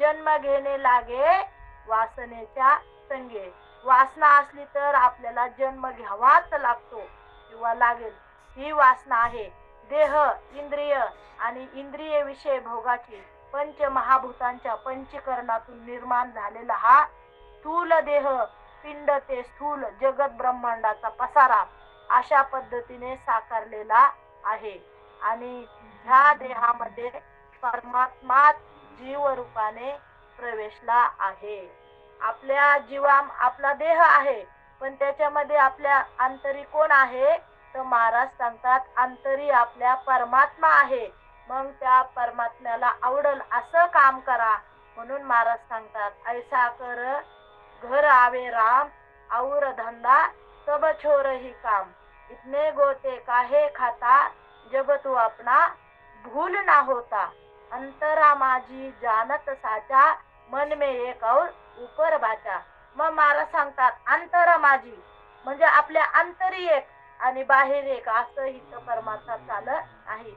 जन्म घेणे लागे वासनेच्या संगे. वासना असली तर आपल्याला जन्म घ्यावाच लागतो किंवा लागेल. ही वासना आहे. देह, इंद्रिय आणि इंद्रिय विषय भोगाची पंचमहाभूतांच्या पंचीकरणातून निर्माण झालेला हा स्थूल देह, पिंड ते स्थूल जगत ब्रह्मांडाचा पसारा अशा पद्धतीने साकारलेला आहे. आणि ह्या देहामध्ये परमात्मा जीव रूपाने प्रवेशला आहे. आपला देह आहे, पण त्याच्यामध्ये आपल्या अंतरी कोण आहे? तर महाराज सांगतात अंतरी आपल्या परमात्मा आहे. मग त्या परमात्म्याला आवडल असं काम करा. म्हणून महाराज सांगतात ऐसा कर घर आवे राम, और धंदा सब छोर ही काम. इतने गोते काहे खाता, जब तू अपना भूल ना होता. अंतरा माझी जानत साचा, मन में एक और ऊपर बाचा. मग महाराज सांगतात अंतरा माझी म्हणजे आपल्या अंतरी एक आणि बाहेर एक असं इथं परमात्मा चालत आहे.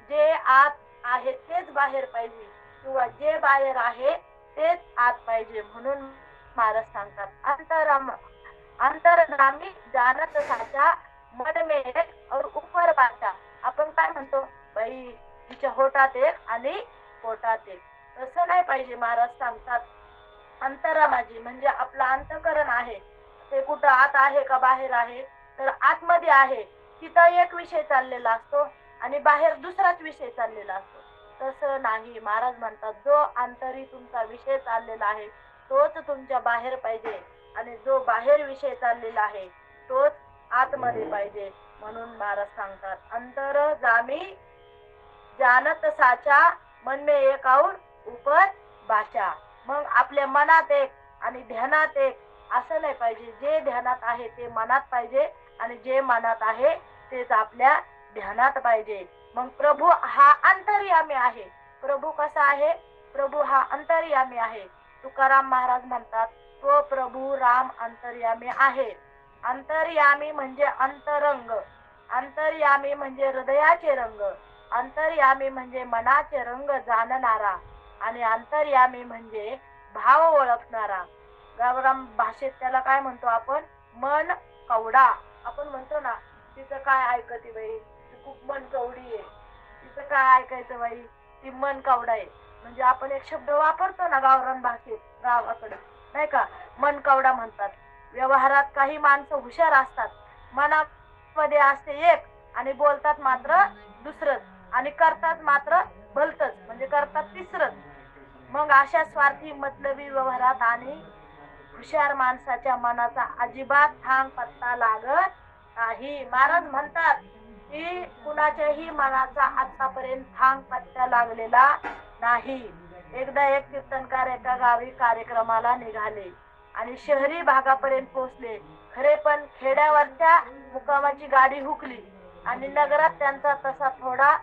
जे आत आहे तेच बाहेर पाहिजे किंवा जे बाहेर आहे तेच आत पाहिजे. म्हणून महाराज सांगतात अंतरगामी जानत साचा, मन में एक और ऊपर बाचा. आपण काय म्हणतो बाई तिच्या होठात एक आणि पोटात एक, तसं नाही पाहिजे. महाराज सांगतात अंतरा माझी म्हणजे आपलं अंतःकरण आहे ते कुठं आत आहे का बाहेर आहे? तर आतमध्ये आहे. तिथं एक विषय चाललेला असतो आणि बाहेर दुसराच विषय चाललेला असतो. तसं नाही. महाराज म्हणतात जो अंतरी तुमचा विषय चाललेला आहे तोच तुमच्या बाहेर पाहिजे आणि जो बाहेर विषय चाललेला आहे तोच आतमध्ये पाहिजे. म्हणून महाराज सांगतात अंतरगामी जानत साचा, मन में एक और ऊपर बाचा. मग आपल्या मनात एक आणि ध्यानात एक असं नाही पाहिजे. जे ध्यानात आहे ते मनात पाहिजे आणि जे मनात आहे तेच आपल्या ध्यानात पाहिजे. मग प्रभू हा अंतर्यामी आहे. प्रभू कसा आहे? प्रभू हा अंतर्यामी आहे. तुकाराम महाराज म्हणतात तो प्रभू राम अंतर्यामी आहे. अंतर्यामी म्हणजे अंतरंग, अंतर्यामी म्हणजे हृदयाचे रंग, अंतर्यामी म्हणजे मनाचे रंग जाणणारा आणि अंतर्यामी म्हणजे भाव ओळखणारा. गावराम भाषेत त्याला काय म्हणतो आपण? मन कवडा. आपण म्हणतो ना तिचं काय ऐकते बाई, ती खूप मन कवडी आहे, तिचं काय ऐकायचं बाई, ती मन कवडा आहे. म्हणजे आपण एक शब्द वापरतो ना गावरान भाषेत गावाकडे, नाही का? मन कवडा म्हणतात. व्यवहारात काही माणसं हुशार असतात, मनामध्ये असते एक आणि बोलतात मात्र दुसरंच आणि करतात मात्र भलतच, म्हणजे करतात तिसरंच. मग अशा स्वार्थी मतलबी व्यवहारात आणि हुशार माणसाच्या मनाचा अजिबात थांग पत्ता लागत नाही. महाराज म्हणतात की कुणाच्याही मनाचा आतापर्यंत थांग पत्ता लागलेला नाही. एकदा एक कीर्तनकार एका गावी कार्यक्रमाला निघाले आणि शहरी भागापर्यंत पोहोचले. खरे पण खेड्यावरच्या मुक्कामाची गाडी हुकली आणि नगरात त्यांचा तसा थोडा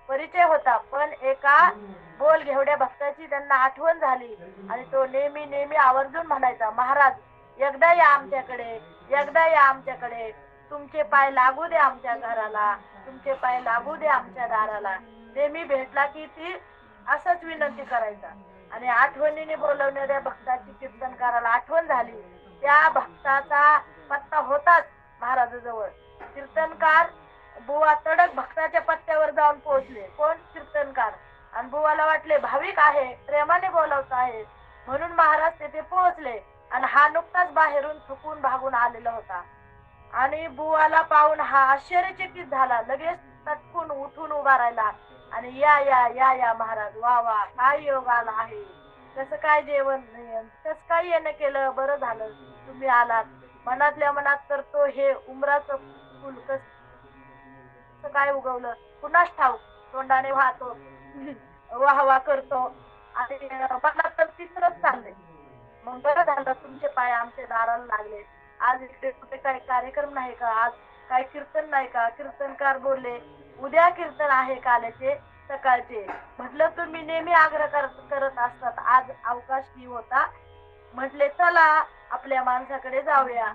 परिचय होता. पण एका बोल घेवड्या भक्ताची त्यांना आठवण झाली आणि तो नेहमी आवर्जून म्हणायचा, महाराज एकदा या आमच्याकडे, एकदा या आमच्याकडे, तुमचे पाय लागू दे आमच्या घराला, तुमचे पाय लागू दे आमच्या दाराला. नेहमी भेटला की ती असंच विनंती करायचा. आणि आठवणीने बोलवणाऱ्या भक्ताची कीर्तनकाराला आठवण झाली. त्या भक्ताचा पत्ता होताच महाराजाजवळ. कीर्तनकार बुवा तडक भक्ताच्या पत्त्यावर जाऊन पोहोचले. कोण? कीर्तनकार. आणि बुवाला वाटले भाविक आहे, प्रेमाने बोलवत आहे, म्हणून महाराज तेथे पोहोचले. आणि हा नुकताच बाहेरून थकून भागून आलेला होता. आणि बुवाला पाहून हा आश्चर्यचकित झाला. लगेच तटकून उठून उभा राहिला आणि या या या या महाराज, वा वा, काय योग आला आहे, कसं काय जेवण, कसं काय येणं केलं, बरं झालं तुम्ही आलात. मनातल्या मनात तर तो हे उमराचं फुल कसं काय उगवलं कुणास ठाऊक, तोंडाने वाहतो, वाह वाह करतो आणि मनात तर तिसरंच चाललंय. मग बरं झालं तुमचे पाय आमच्या दाराला लागले. आज इथे कुठे काही कार्यक्रम नाही का? आज काही कीर्तन नाही का? कीर्तनकार बोलले उद्या कीर्तन आहे काल्याचे सकाळचे. म्हटलं तुम्ही नेहमी आग्रह करत असतात, आज अवकाश होता. म्हटले चला आपल्या माणसाकडे जाऊया,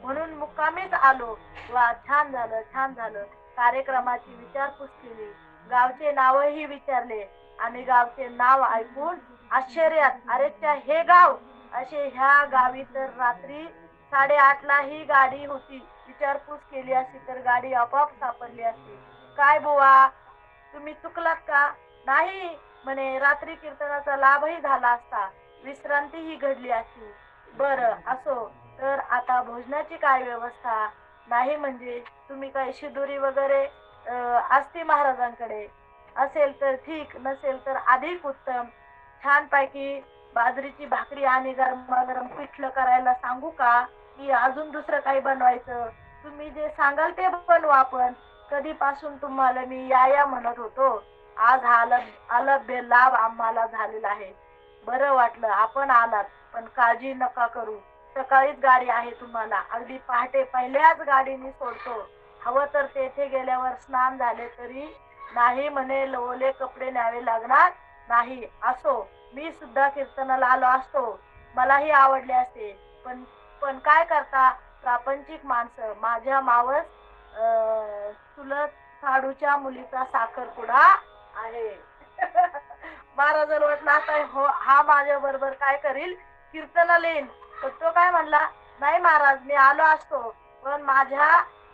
म्हणून मुक्कामीच आलो. वा, छान झालं, छान झालं. कार्यक्रमाची विचारपूस केली, गावचे नावही विचारले आणि गावचे नाव ऐकून आश्चर्यात, अरेच्या हे गाव असे. ह्या गावी तर रात्री 8:30ला ही गाडी होती. विचारपूस केली असती तर गाडी आपोआप सापडली असती. काय बुवा, तुम्ही चुकलात का? नाही म्हणे, रात्री कीर्तनाचा लाभही झाला असता, विश्रांतीही घडली असती. बरं असो, तर आता भोजनाची काय व्यवस्था? नाही म्हणजे तुम्ही काही शिदोरी वगैरे असती महाराजांकडे? असेल तर ठीक, नसेल तर अधिक उत्तम. छानपैकी बाजरीची भाकरी आणि गरमागरम पिठलं करायला सांगू का, की अजून दुसरं काही बनवायचं? तुम्ही जे सांगाल ते बनवू आपण. कधीपासून तुम्हाला मी या म्हणत होतो. आज हा अलभ्य लाभ आम्हाला झालेला आहे. बरं वाटलं आपण आलात, पण काळजी नका करू. सकाळीच गाडी आहे तुम्हाला. अगदी पहाटे पहिल्याच गाडीने सोडतो. हवं तर तेथे गेल्यावर स्नान झाले तरी नाही म्हणे, ओले कपडे न्यावे लागणार नाही. असो, मी सुद्धा कीर्तनाला आलो असतो, मलाही आवडले असते. पण पण काय करता, प्रापंचिक माणसं. माझ्या मावस चुलत साडूच्या मुलीचा साखरपुडा आहे. महाराजाला वाटलं आता हा माझ्या बरोबर काय करील, कीर्तनाला येईल. तर तो काय म्हणला, नाही महाराज, मी आलो असतो, पण माझ्या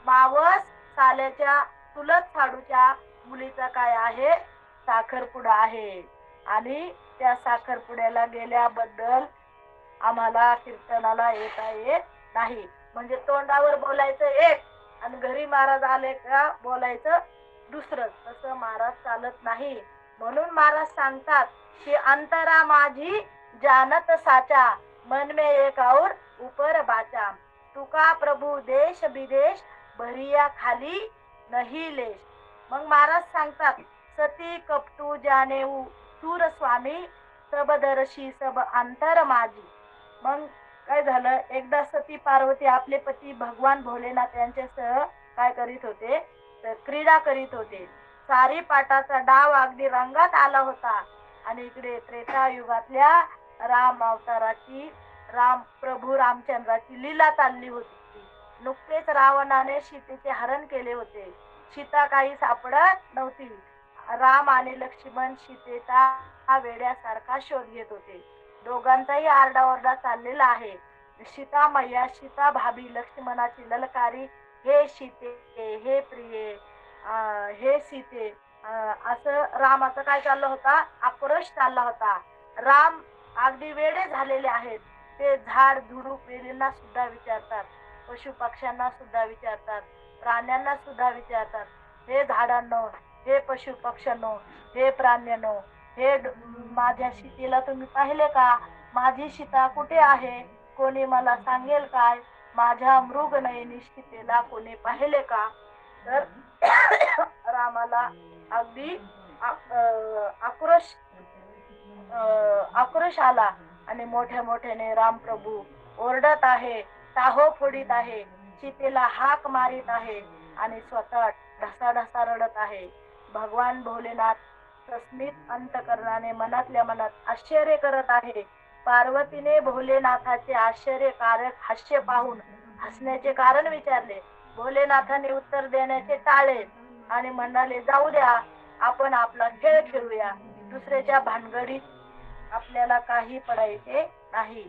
मावस साल्याच्या चुलत साडूच्या मुलीचा काय आहे, साखरपुडा आहे. आणि त्या साखरपुड्याला गेल्याबद्दल आम्हाला कीर्तनाला येता येत नाही. म्हणजे तोंडावर बोलायचं एक आणि घरी महाराज आले का बोलायचं दुसरं. तसं महाराज चालत नाही. म्हणून महाराज सांगतात की अंतरा माझी जानत साचा, मन में एक और ऊपर बाचा. तुका प्रभू देश विदेश, भरिया खाली नाही लेश. मग महाराज सांगतात, सती कपटू जानेऊ सूर स्वामी, सब दर्शी सब अंतर माझी. मग काय झालं, एकदा सती पार्वती आपले पती भगवान भोलेनाथ यांच्यासह काय करीत होते, तर क्रीडा करीत होते. सारी पाटाचा डाव अगदी रंगात आला होता. आणि इकडे त्रेतायुगातल्या राम अवताराची, प्रभू रामचंद्राची लीला चालली होती. नुकतेच रावणाने सीतेचे हरण केले होते. सीता काही सापडत नव्हती. राम आणि लक्ष्मण सीतेचा वेड्यासारखा शोध घेत होते. दोघांचाही आरडाओरडा चाललेला आहे. सीता मैया, सीता भाभी लक्ष्मणाची ललकारी, हे सीते, हे प्रिये, हे सीते. असं रामाचं काय चाललं होता, आक्रोश चालला होता. राम अगदी वेडे झालेले आहेत. ते झाड झुडूप वेलींना सुद्धा विचारतात, पशु पक्ष्यांना सुद्धा विचारतात, प्राण्यांना सुद्धा विचारतात, हे झाडांनो, हे पशु पक्ष्यांनो, हे प्राण्यांनो, हे माझ्या सीतेला तुम्ही पाहिले का? माझी सीता कुठे आहे? कोणी मला सांगेल काय? माझ्या मृगनयनी सीतेला कोणी पाहिले का? तर रामाला अगदी आक्रोश आला आणि मोठ्या मोठ्याने रामप्रभू ओरडत आहे, टाहो फोडीत आहे, सीतेला हाक मारित आहे आणि स्वतः ढसाढसा रडत आहे. भगवान भोलेनाथ सस्मित अंतकरणाने मनातल्या मनात आश्चर्य करत आहे. पार्वतीने भोलेनाथाचे आश्चर्यकारक हास्य पाहून हसण्याचे कारण विचारले. भोलेनाथाने उत्तर देण्याचे टाळले आणि म्हणाले, जाऊ द्या, आपण आपला खेळ खेळूया. दुसऱ्याच्या भानगडीत आपल्याला काही पडायचे नाही.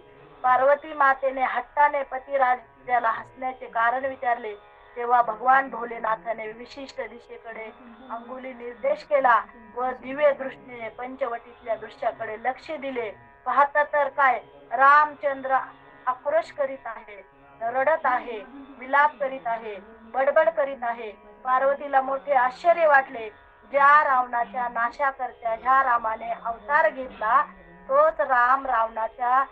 पार्वती मातेने हट्टाने पतिराजाला हसण्याचे कारण विचारले. तेव्हा भगवान भोलेनाथाने विशिष्ट दिशेकडे अंगुली निर्देश केला व दिव्य दृष्टीने पंचवटीतल्या दृश्याकडे लक्ष दिले. पाहता तर काय, रामचंद्र आक्रोश करीत आहे, रडत आहे, विलाप करीत आहे, बडबड करीत आहे. पार्वतीला मोठे आश्चर्य वाटले. ज्या रावणाच्या नाशाकरत्या ह्या रामाने अवतार घेतला, तोच राम रावणाच्या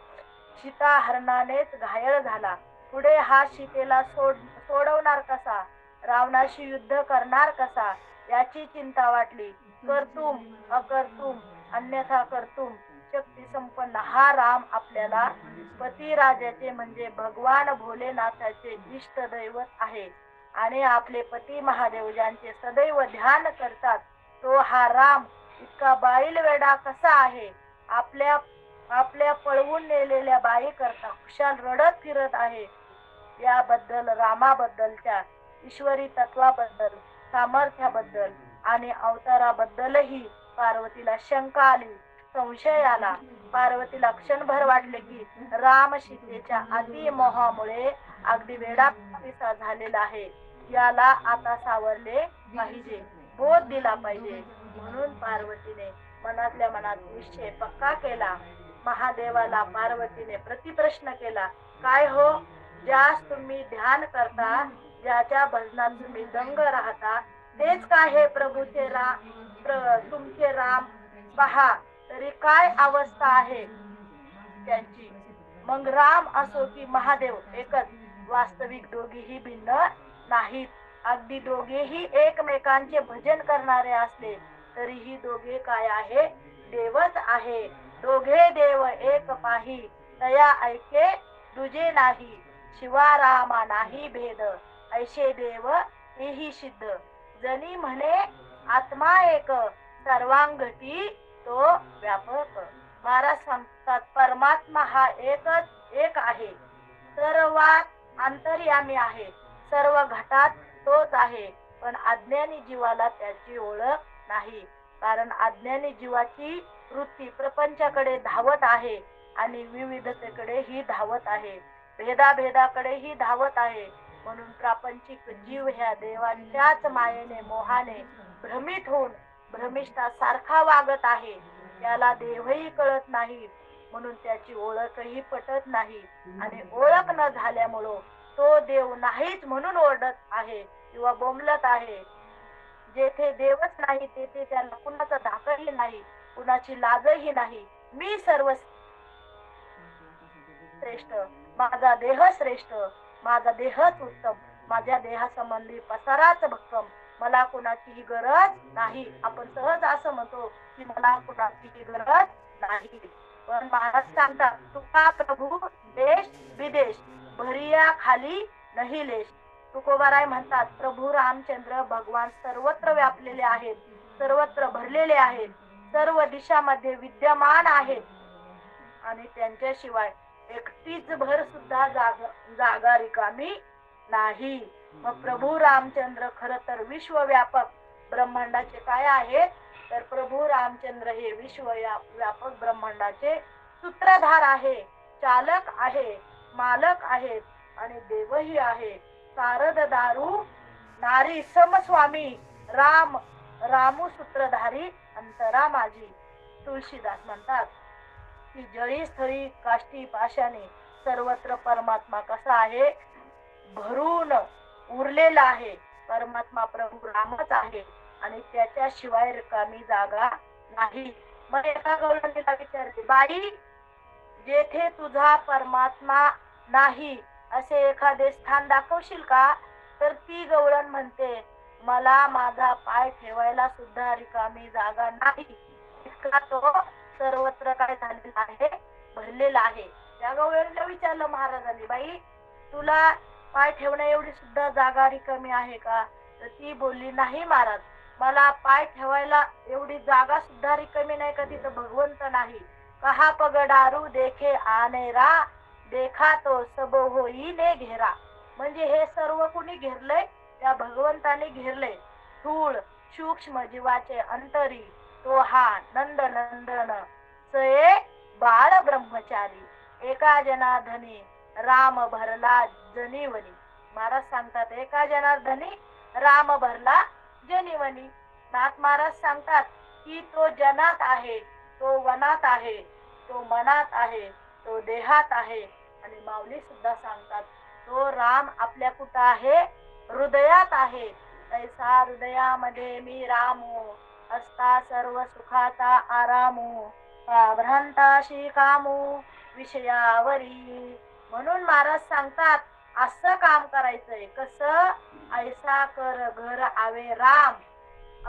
सीताहरणानेच घायल झाला. पुढे हा सीतेला सोडवणार कसा, रावणाशी युद्ध करणार कसा, याची चिंता वाटली. कर्तुम अकर्तुम अन्यथा कर्तुम शक्ती संपन्न हा राम आपल्याला पतिराजाचे म्हणजे भगवान भोलेनाथाचे इष्ट दैवत आहे आणि आपले पती महादेव ज्यांचे सदैव ध्यान करतात, तो हा राम इतका बाईल वेडा कसा आहे? आपल्या पळवून नेलेल्या बाई करता खुशाल रडत फिरत आहे. याबद्दल, रामाबद्दलच्या ईश्वरी तत्वाबद्दल, सामर्थ्याबद्दल आणि अवताराबद्दलही पार्वतीला शंका आली. संशय आला. पार्वतीला क्षणभर वाटले की राम सीतेच्या अतिमोहामुळे अगदी वेडापिसा झालेला आहे, याला आता सावरले पाहिजे, बोध दिला पाहिजे. म्हणून पार्वतीने मनातल्या मनात निश्चय पक्का केला. महादेवाला पार्वतीने प्रतिप्रश्न केला, काय हो, ज्यास तुम्ही ध्यान करता, ज्याच्या भजनात तुम्ही दंग राहता, तेच काय हे प्रभूचे तुमचे राम पहा तरी काय अवस्था आहे त्यांची. मग राम असो की महादेव एकच, वास्तविक दोघेही भिन्न नाहीत. अगदी दोघेही एकमेकांचे भजन करणारे असले तरीही दोघे काय आहे, देवच आहे. दोघे देव एक पाही, तया ऐके दुजे नाही. शिवा रामा नाही भेद, ऐशे देव हेही सिद्ध. जनी म्हणे आत्मा एक, सर्वांगती तो व्यापक. महाराज सांगतात परमात्मा हा एकच एक आहे, सर्वात अंतर्यामी आहे, सर्व घटात तोच आहे. पण अज्ञानी जीवाला त्याची ओळख नाही, कारण अज्ञानी जीवाची वृत्ती प्रपंचाकडे धावत आहे आणि विविधतेकडे ही धावत आहे, भेदाभेदाकडे ही धावत आहे. म्हणून प्रापंचिक जीव ह्या देवाच्याच मायेने मोहाने भ्रमित होऊन भ्रमिष्ठासारखा वागत आहे. त्याला देवही कळत नाही, म्हणून त्याची ओळखही पटत नाही. आणि ओळख न झाल्यामुळं तो देव नाहीच म्हणून ओरडत आहे किंवा बोंबलत आहे. जेथे देवच नाही तेथे त्याला कुणाचा धाकही नाही, कुणाची लाजही नाही. मी सर्व श्रेष्ठ, माझा देह श्रेष्ठ, माझा देहच उत्तम, माझ्या देहासंबंधी पसाराच भक्कम, मला कुणाचीही गरज नाही. आपण सहज असं म्हणतो की मला कुणाचीही गरज नाही, पण महाराज सांगतात तुका प्रभू देश विदेश, भरिया खाली नाही लेश. तुकोबाराय म्हणतात प्रभू रामचंद्र भगवान सर्वत्र व्यापलेले आहेत, सर्वत्र भरलेले आहेत, सर्व दिशामध्ये विद्यमान आहेत आणि त्यांच्याशिवाय एकटीच भर सुद्धा जागा रिकामी नाही. मग प्रभू रामचंद्र खर तर विश्वव्यापक ब्रह्मांडाचे काय आहेत, तर प्रभू रामचंद्र हे विश्वव्यापक ब्रह्मांडाचे सूत्रधार आहे, चालक आहे, मालक आहेत आणि देवही आहे. सारद दारू नारी समस्वामी, राम रामू सूत्रधारी अंतरा माझी. तुळशीदास म्हणतात की जळी स्थळी काष्टी पाशाने सर्वत्र परमात्मा कसा आहे, भरून उरलेला आहे. परमात्मा प्रभू रामच आहे आणि त्याच्याशिवाय रिकामी जागा नाही. मग एका गवळणीला विचारते, बाई जेथे तुझा परमात्मा नाही असे एखादे स्थान दाखवशील का? तर ती गवळण म्हणते, मला माझा पाय ठेवायला सुद्धा रिकामी जागा नाही, इतका तो सर्वत्र काय झालेला आहे, भरलेला आहे. त्या गवळणीला विचारलं महाराजांनी, बाई तुला पाय ठेवण्या एवढी सुद्धा जागा रिकामी आहे का? तर ती बोलली, नाही महाराज, मला पाय ठेवायला एवढी जागा सुद्धा रिकामी नाही का, तिथं भगवंत नाही. कहा पगडारू देखे आनेरा, देखा तो सब होई ने घेरा. म्हणजे हे सर्व कुणी घेरलंय, त्या भगवंताने घेरले. स्थूळ सूक्ष्म जीवाचे अंतरी तो हा नंद नंदन, सये बाळ ब्रह्मचारी, एका जनार्दनी राम भरला जनीवनी. महाराज सांगतात एका जनार्दनी राम भरला जनीवनी. नाथ महाराज सांगतात की तो जनात आहे, तो वनात आहे, तो मनात आहे, तो देहात आहे. आणि माऊली सुद्धा सांगतात तो राम आपल्या कुठं आहे, हृदयात आहे. ऐसा हृदयामध्ये मी रामू, असता सर्व सुखाचा आरामू, भ्रांताशी कामू विषयावरी. म्हणून महाराज सांगतात असं काम करायचंय. कसं? ऐसा कर घर आवे राम,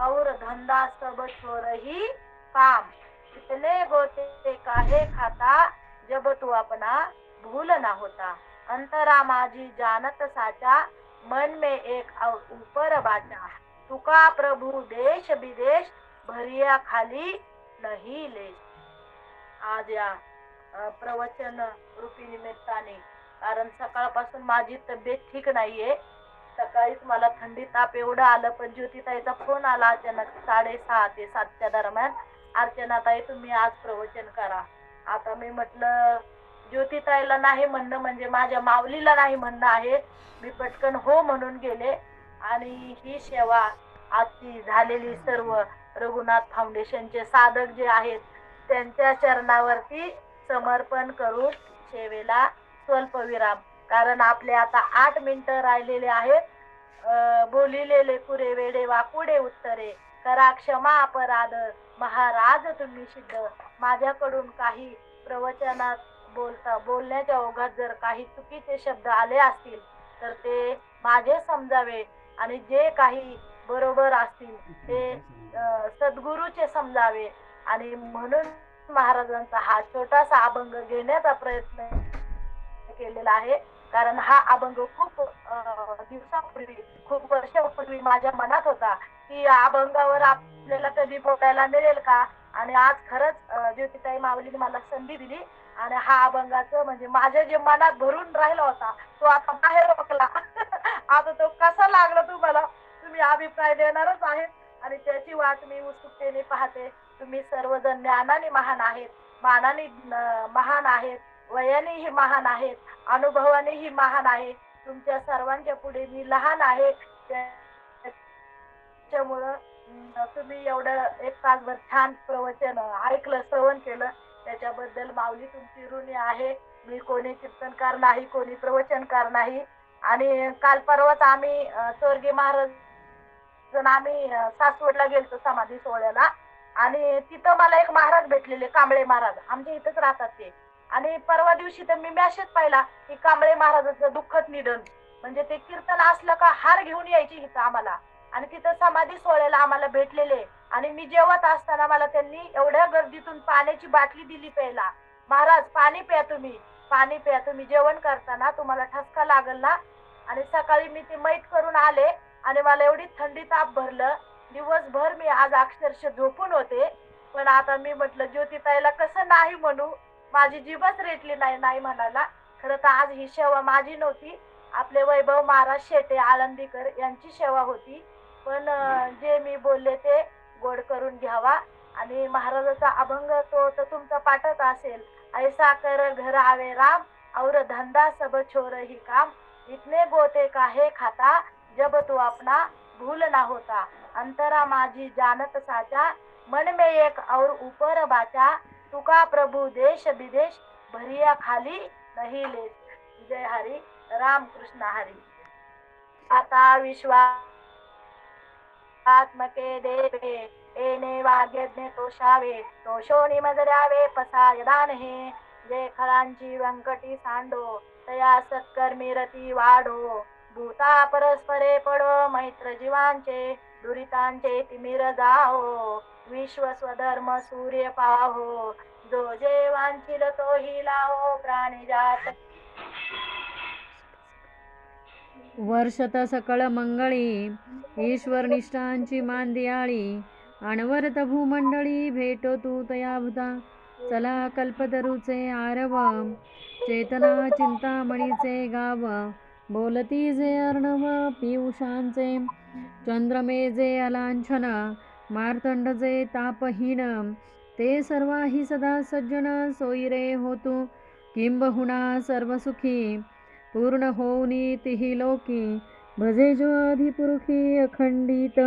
और धंदा सब छोरही काम. इतने गोते काहे खाता, जब तू अपना भूल ना होता. अंतरा माझी जानत साचा, मन में एक ऊपर बाचा. तुका प्रभू देश विदेश, भरिया खाली नहीं लेश. आज या प्रवचन रूपी निमित्ताने, कारण सकाळपासून माझी तब्येत ठीक नाहीये. सकाळीच मला थंडी ताप एवढं आलं, पण ज्योतिताईचा फोन आला अचानक 6:30 ते 7 दरम्यान, अर्चनाताई तुम्ही आज प्रवचन करा. आता मी म्हटलं ज्योतिताईला नाही म्हणणं म्हणजे माझ्या माऊलीला नाही म्हणणं आहे. मी पटकन हो म्हणून गेले आणि ही सेवा आजची झालेली सर्व रघुनाथ फाउंडेशनचे साधक जे आहेत त्यांच्या चरणावरती समर्पण करून सेवेला स्वल्पविराम. कारण आपले आता 8 मिनिटं राहिलेले आहेत. बोलिलेले पुरे वेडे वाकुडे उत्तरे करा क्षमा अपराध महाराज तुम्ही सिद्ध. माझ्याकडून काही प्रवचनात बोलण्याच्या ओघात जर काही चुकीचे शब्द आले असतील तर ते माझे समजावे आणि जे काही बरोबर असतील ते सद्गुरूचे समजावे. आणि म्हणून महाराजांचा हा छोटासा अभंग घेण्याचा प्रयत्न केलेला आहे. कारण हा अभंग खूप दिवसापूर्वी खूप वर्षापूर्वी माझ्या मनात होता की या अभंगावर आपल्याला कधी बोलायला मिळेल का. आणि आज खरंच ज्योतिताई माऊलीने मला संधी दिली आणि हा अभंगाचं म्हणजे माझ्या जे मनात भरून राहिला होता तो आता बाहेर ओकला. आता तो कसा लागला तुम्हाला तुम्ही अभिप्राय देणारच आहेत आणि त्याची वाट मी उत्सुकतेने पाहते. तुम्ही सर्वजण ज्ञानाने महान आहेत, मानाने महान आहेत, वयानेही महान आहेत, अनुभवानेही महान आहे. तुमच्या सर्वांच्या पुढे मी लहान आहे. त्याच्यामुळं तुम्ही एवढं 1 तासभर छान प्रवचन ऐकलं, श्रवण केलं त्याच्याबद्दल माऊली तुमची ऋणी आहे. मी कोणी कीर्तनकार नाही, कोणी प्रवचनकार नाही. आणि काल परवाच आम्ही चोरगे महाराज आम्ही सासवडला गेलतो समाधी सोहळ्याला आणि तिथं मला एक महाराज भेटलेले कांबळे महाराज आमच्या इथंच राहतात ते. आणि परवा दिवशी तर मी मेसेज पाहिला की कांबळे महाराजाचं दुःखद निधन. म्हणजे ते कीर्तन असलं का हार घेऊन यायचे इथं आम्हाला आणि तिथं समाधी सोहळ्याला आम्हाला भेटलेले. आणि मी जेवत असताना मला त्यांनी एवढ्या गर्दीतून पाण्याची बाटली दिली प्यायला. महाराज पाणी प्या तुम्ही, पाणी प्या तुम्ही जेवण करताना, तुम्हाला ठसका लागल ना. आणि सकाळी मी ते मैत करून आले आणि मला एवढी थंडी ताप भरलं. दिवसभर मी आज अक्षरशः झोपून होते. पण आता मी म्हटलं ज्योतिताईला कसं नाही म्हणू, माझी जीभच रेटली नाही म्हणायला. खरं तर आज ही सेवा माझी नव्हती, आपले वैभव महाराज शेटे आळंदीकर यांची सेवा होती. पण जे मी बोलले ते गोड करून घ्यावा. आणि महाराजाचा अभंग तो तर तुमचा पाठच असेल. ऐसा कर घर आवे राम और धंदा सब छोर ही काम. इतने गोते काहे खाता जब तू अपना भूल ना होता. अंतरा माझी जानत साचा मन में एक और ऊपर बाचा. तुका प्रभु देश विदेश भरिया खाली नहीं लेस. जय हरी राम कृष्ण हरी. आता विश्वात्मके देवे एने वाग्यज्ञ तोषावे तोषोनी मजऱ्यावे पसाय दान हे. जय खळांची व्यंकटी सांडो तया सत्कर्मी रती वाढो. भूता परस्परे पडो मैत्र जीवांचे दुरितांचे तिमिर जाहो. विश्व स्वधर्म सूर्य पाहो जो जे वांछिल तो ही लाहो. प्राणी जात वर्षत सकळ मंगळी ईश्वर निष्ठांची मांदियाळी. अनवरत भूमंडळी भेटो तू तया भूता. चला कल्पतरूचे आरव चेतना चिंतामणीचे गाव. बोलती जे अर्णव पियुषांचे चंद्रमे जे अलांछन. मार्तंड जे तापहीन ते सर्वाही सदा सज्जन. सोयीरे होतू किंबहुना सर्वसुखी पूर्ण होऊनी तिही लोकी. भजे जो अधिपुरुषी अखंडित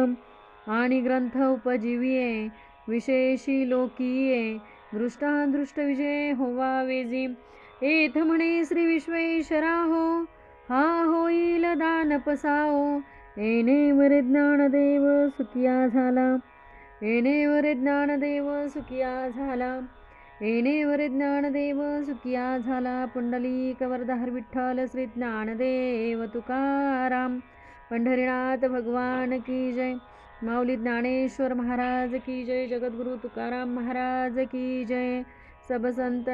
आणि ग्रंथ उपजीविये. विशेषी लोकीये दृष्टादृष्ट विजय होवा वेजी. एथ म्हणे श्री विश्वेश्वरा हो हा होईल दान पसाओ. येणेवर ज्ञानदेव सुखिया झाला. येणेवर ज्ञानदेव सुखिया झाला. येणेवर ज्ञानदेव सुखिया झाला. पुंडलिक वरदाहर विठ्ठल श्री ज्ञानदेव तुकाराम. पंढरीनाथ भगवान की जय. माऊली ज्ञानेश्वर महाराज की जय. जगद्गुरु तुकाराम महाराज की जय. सब संत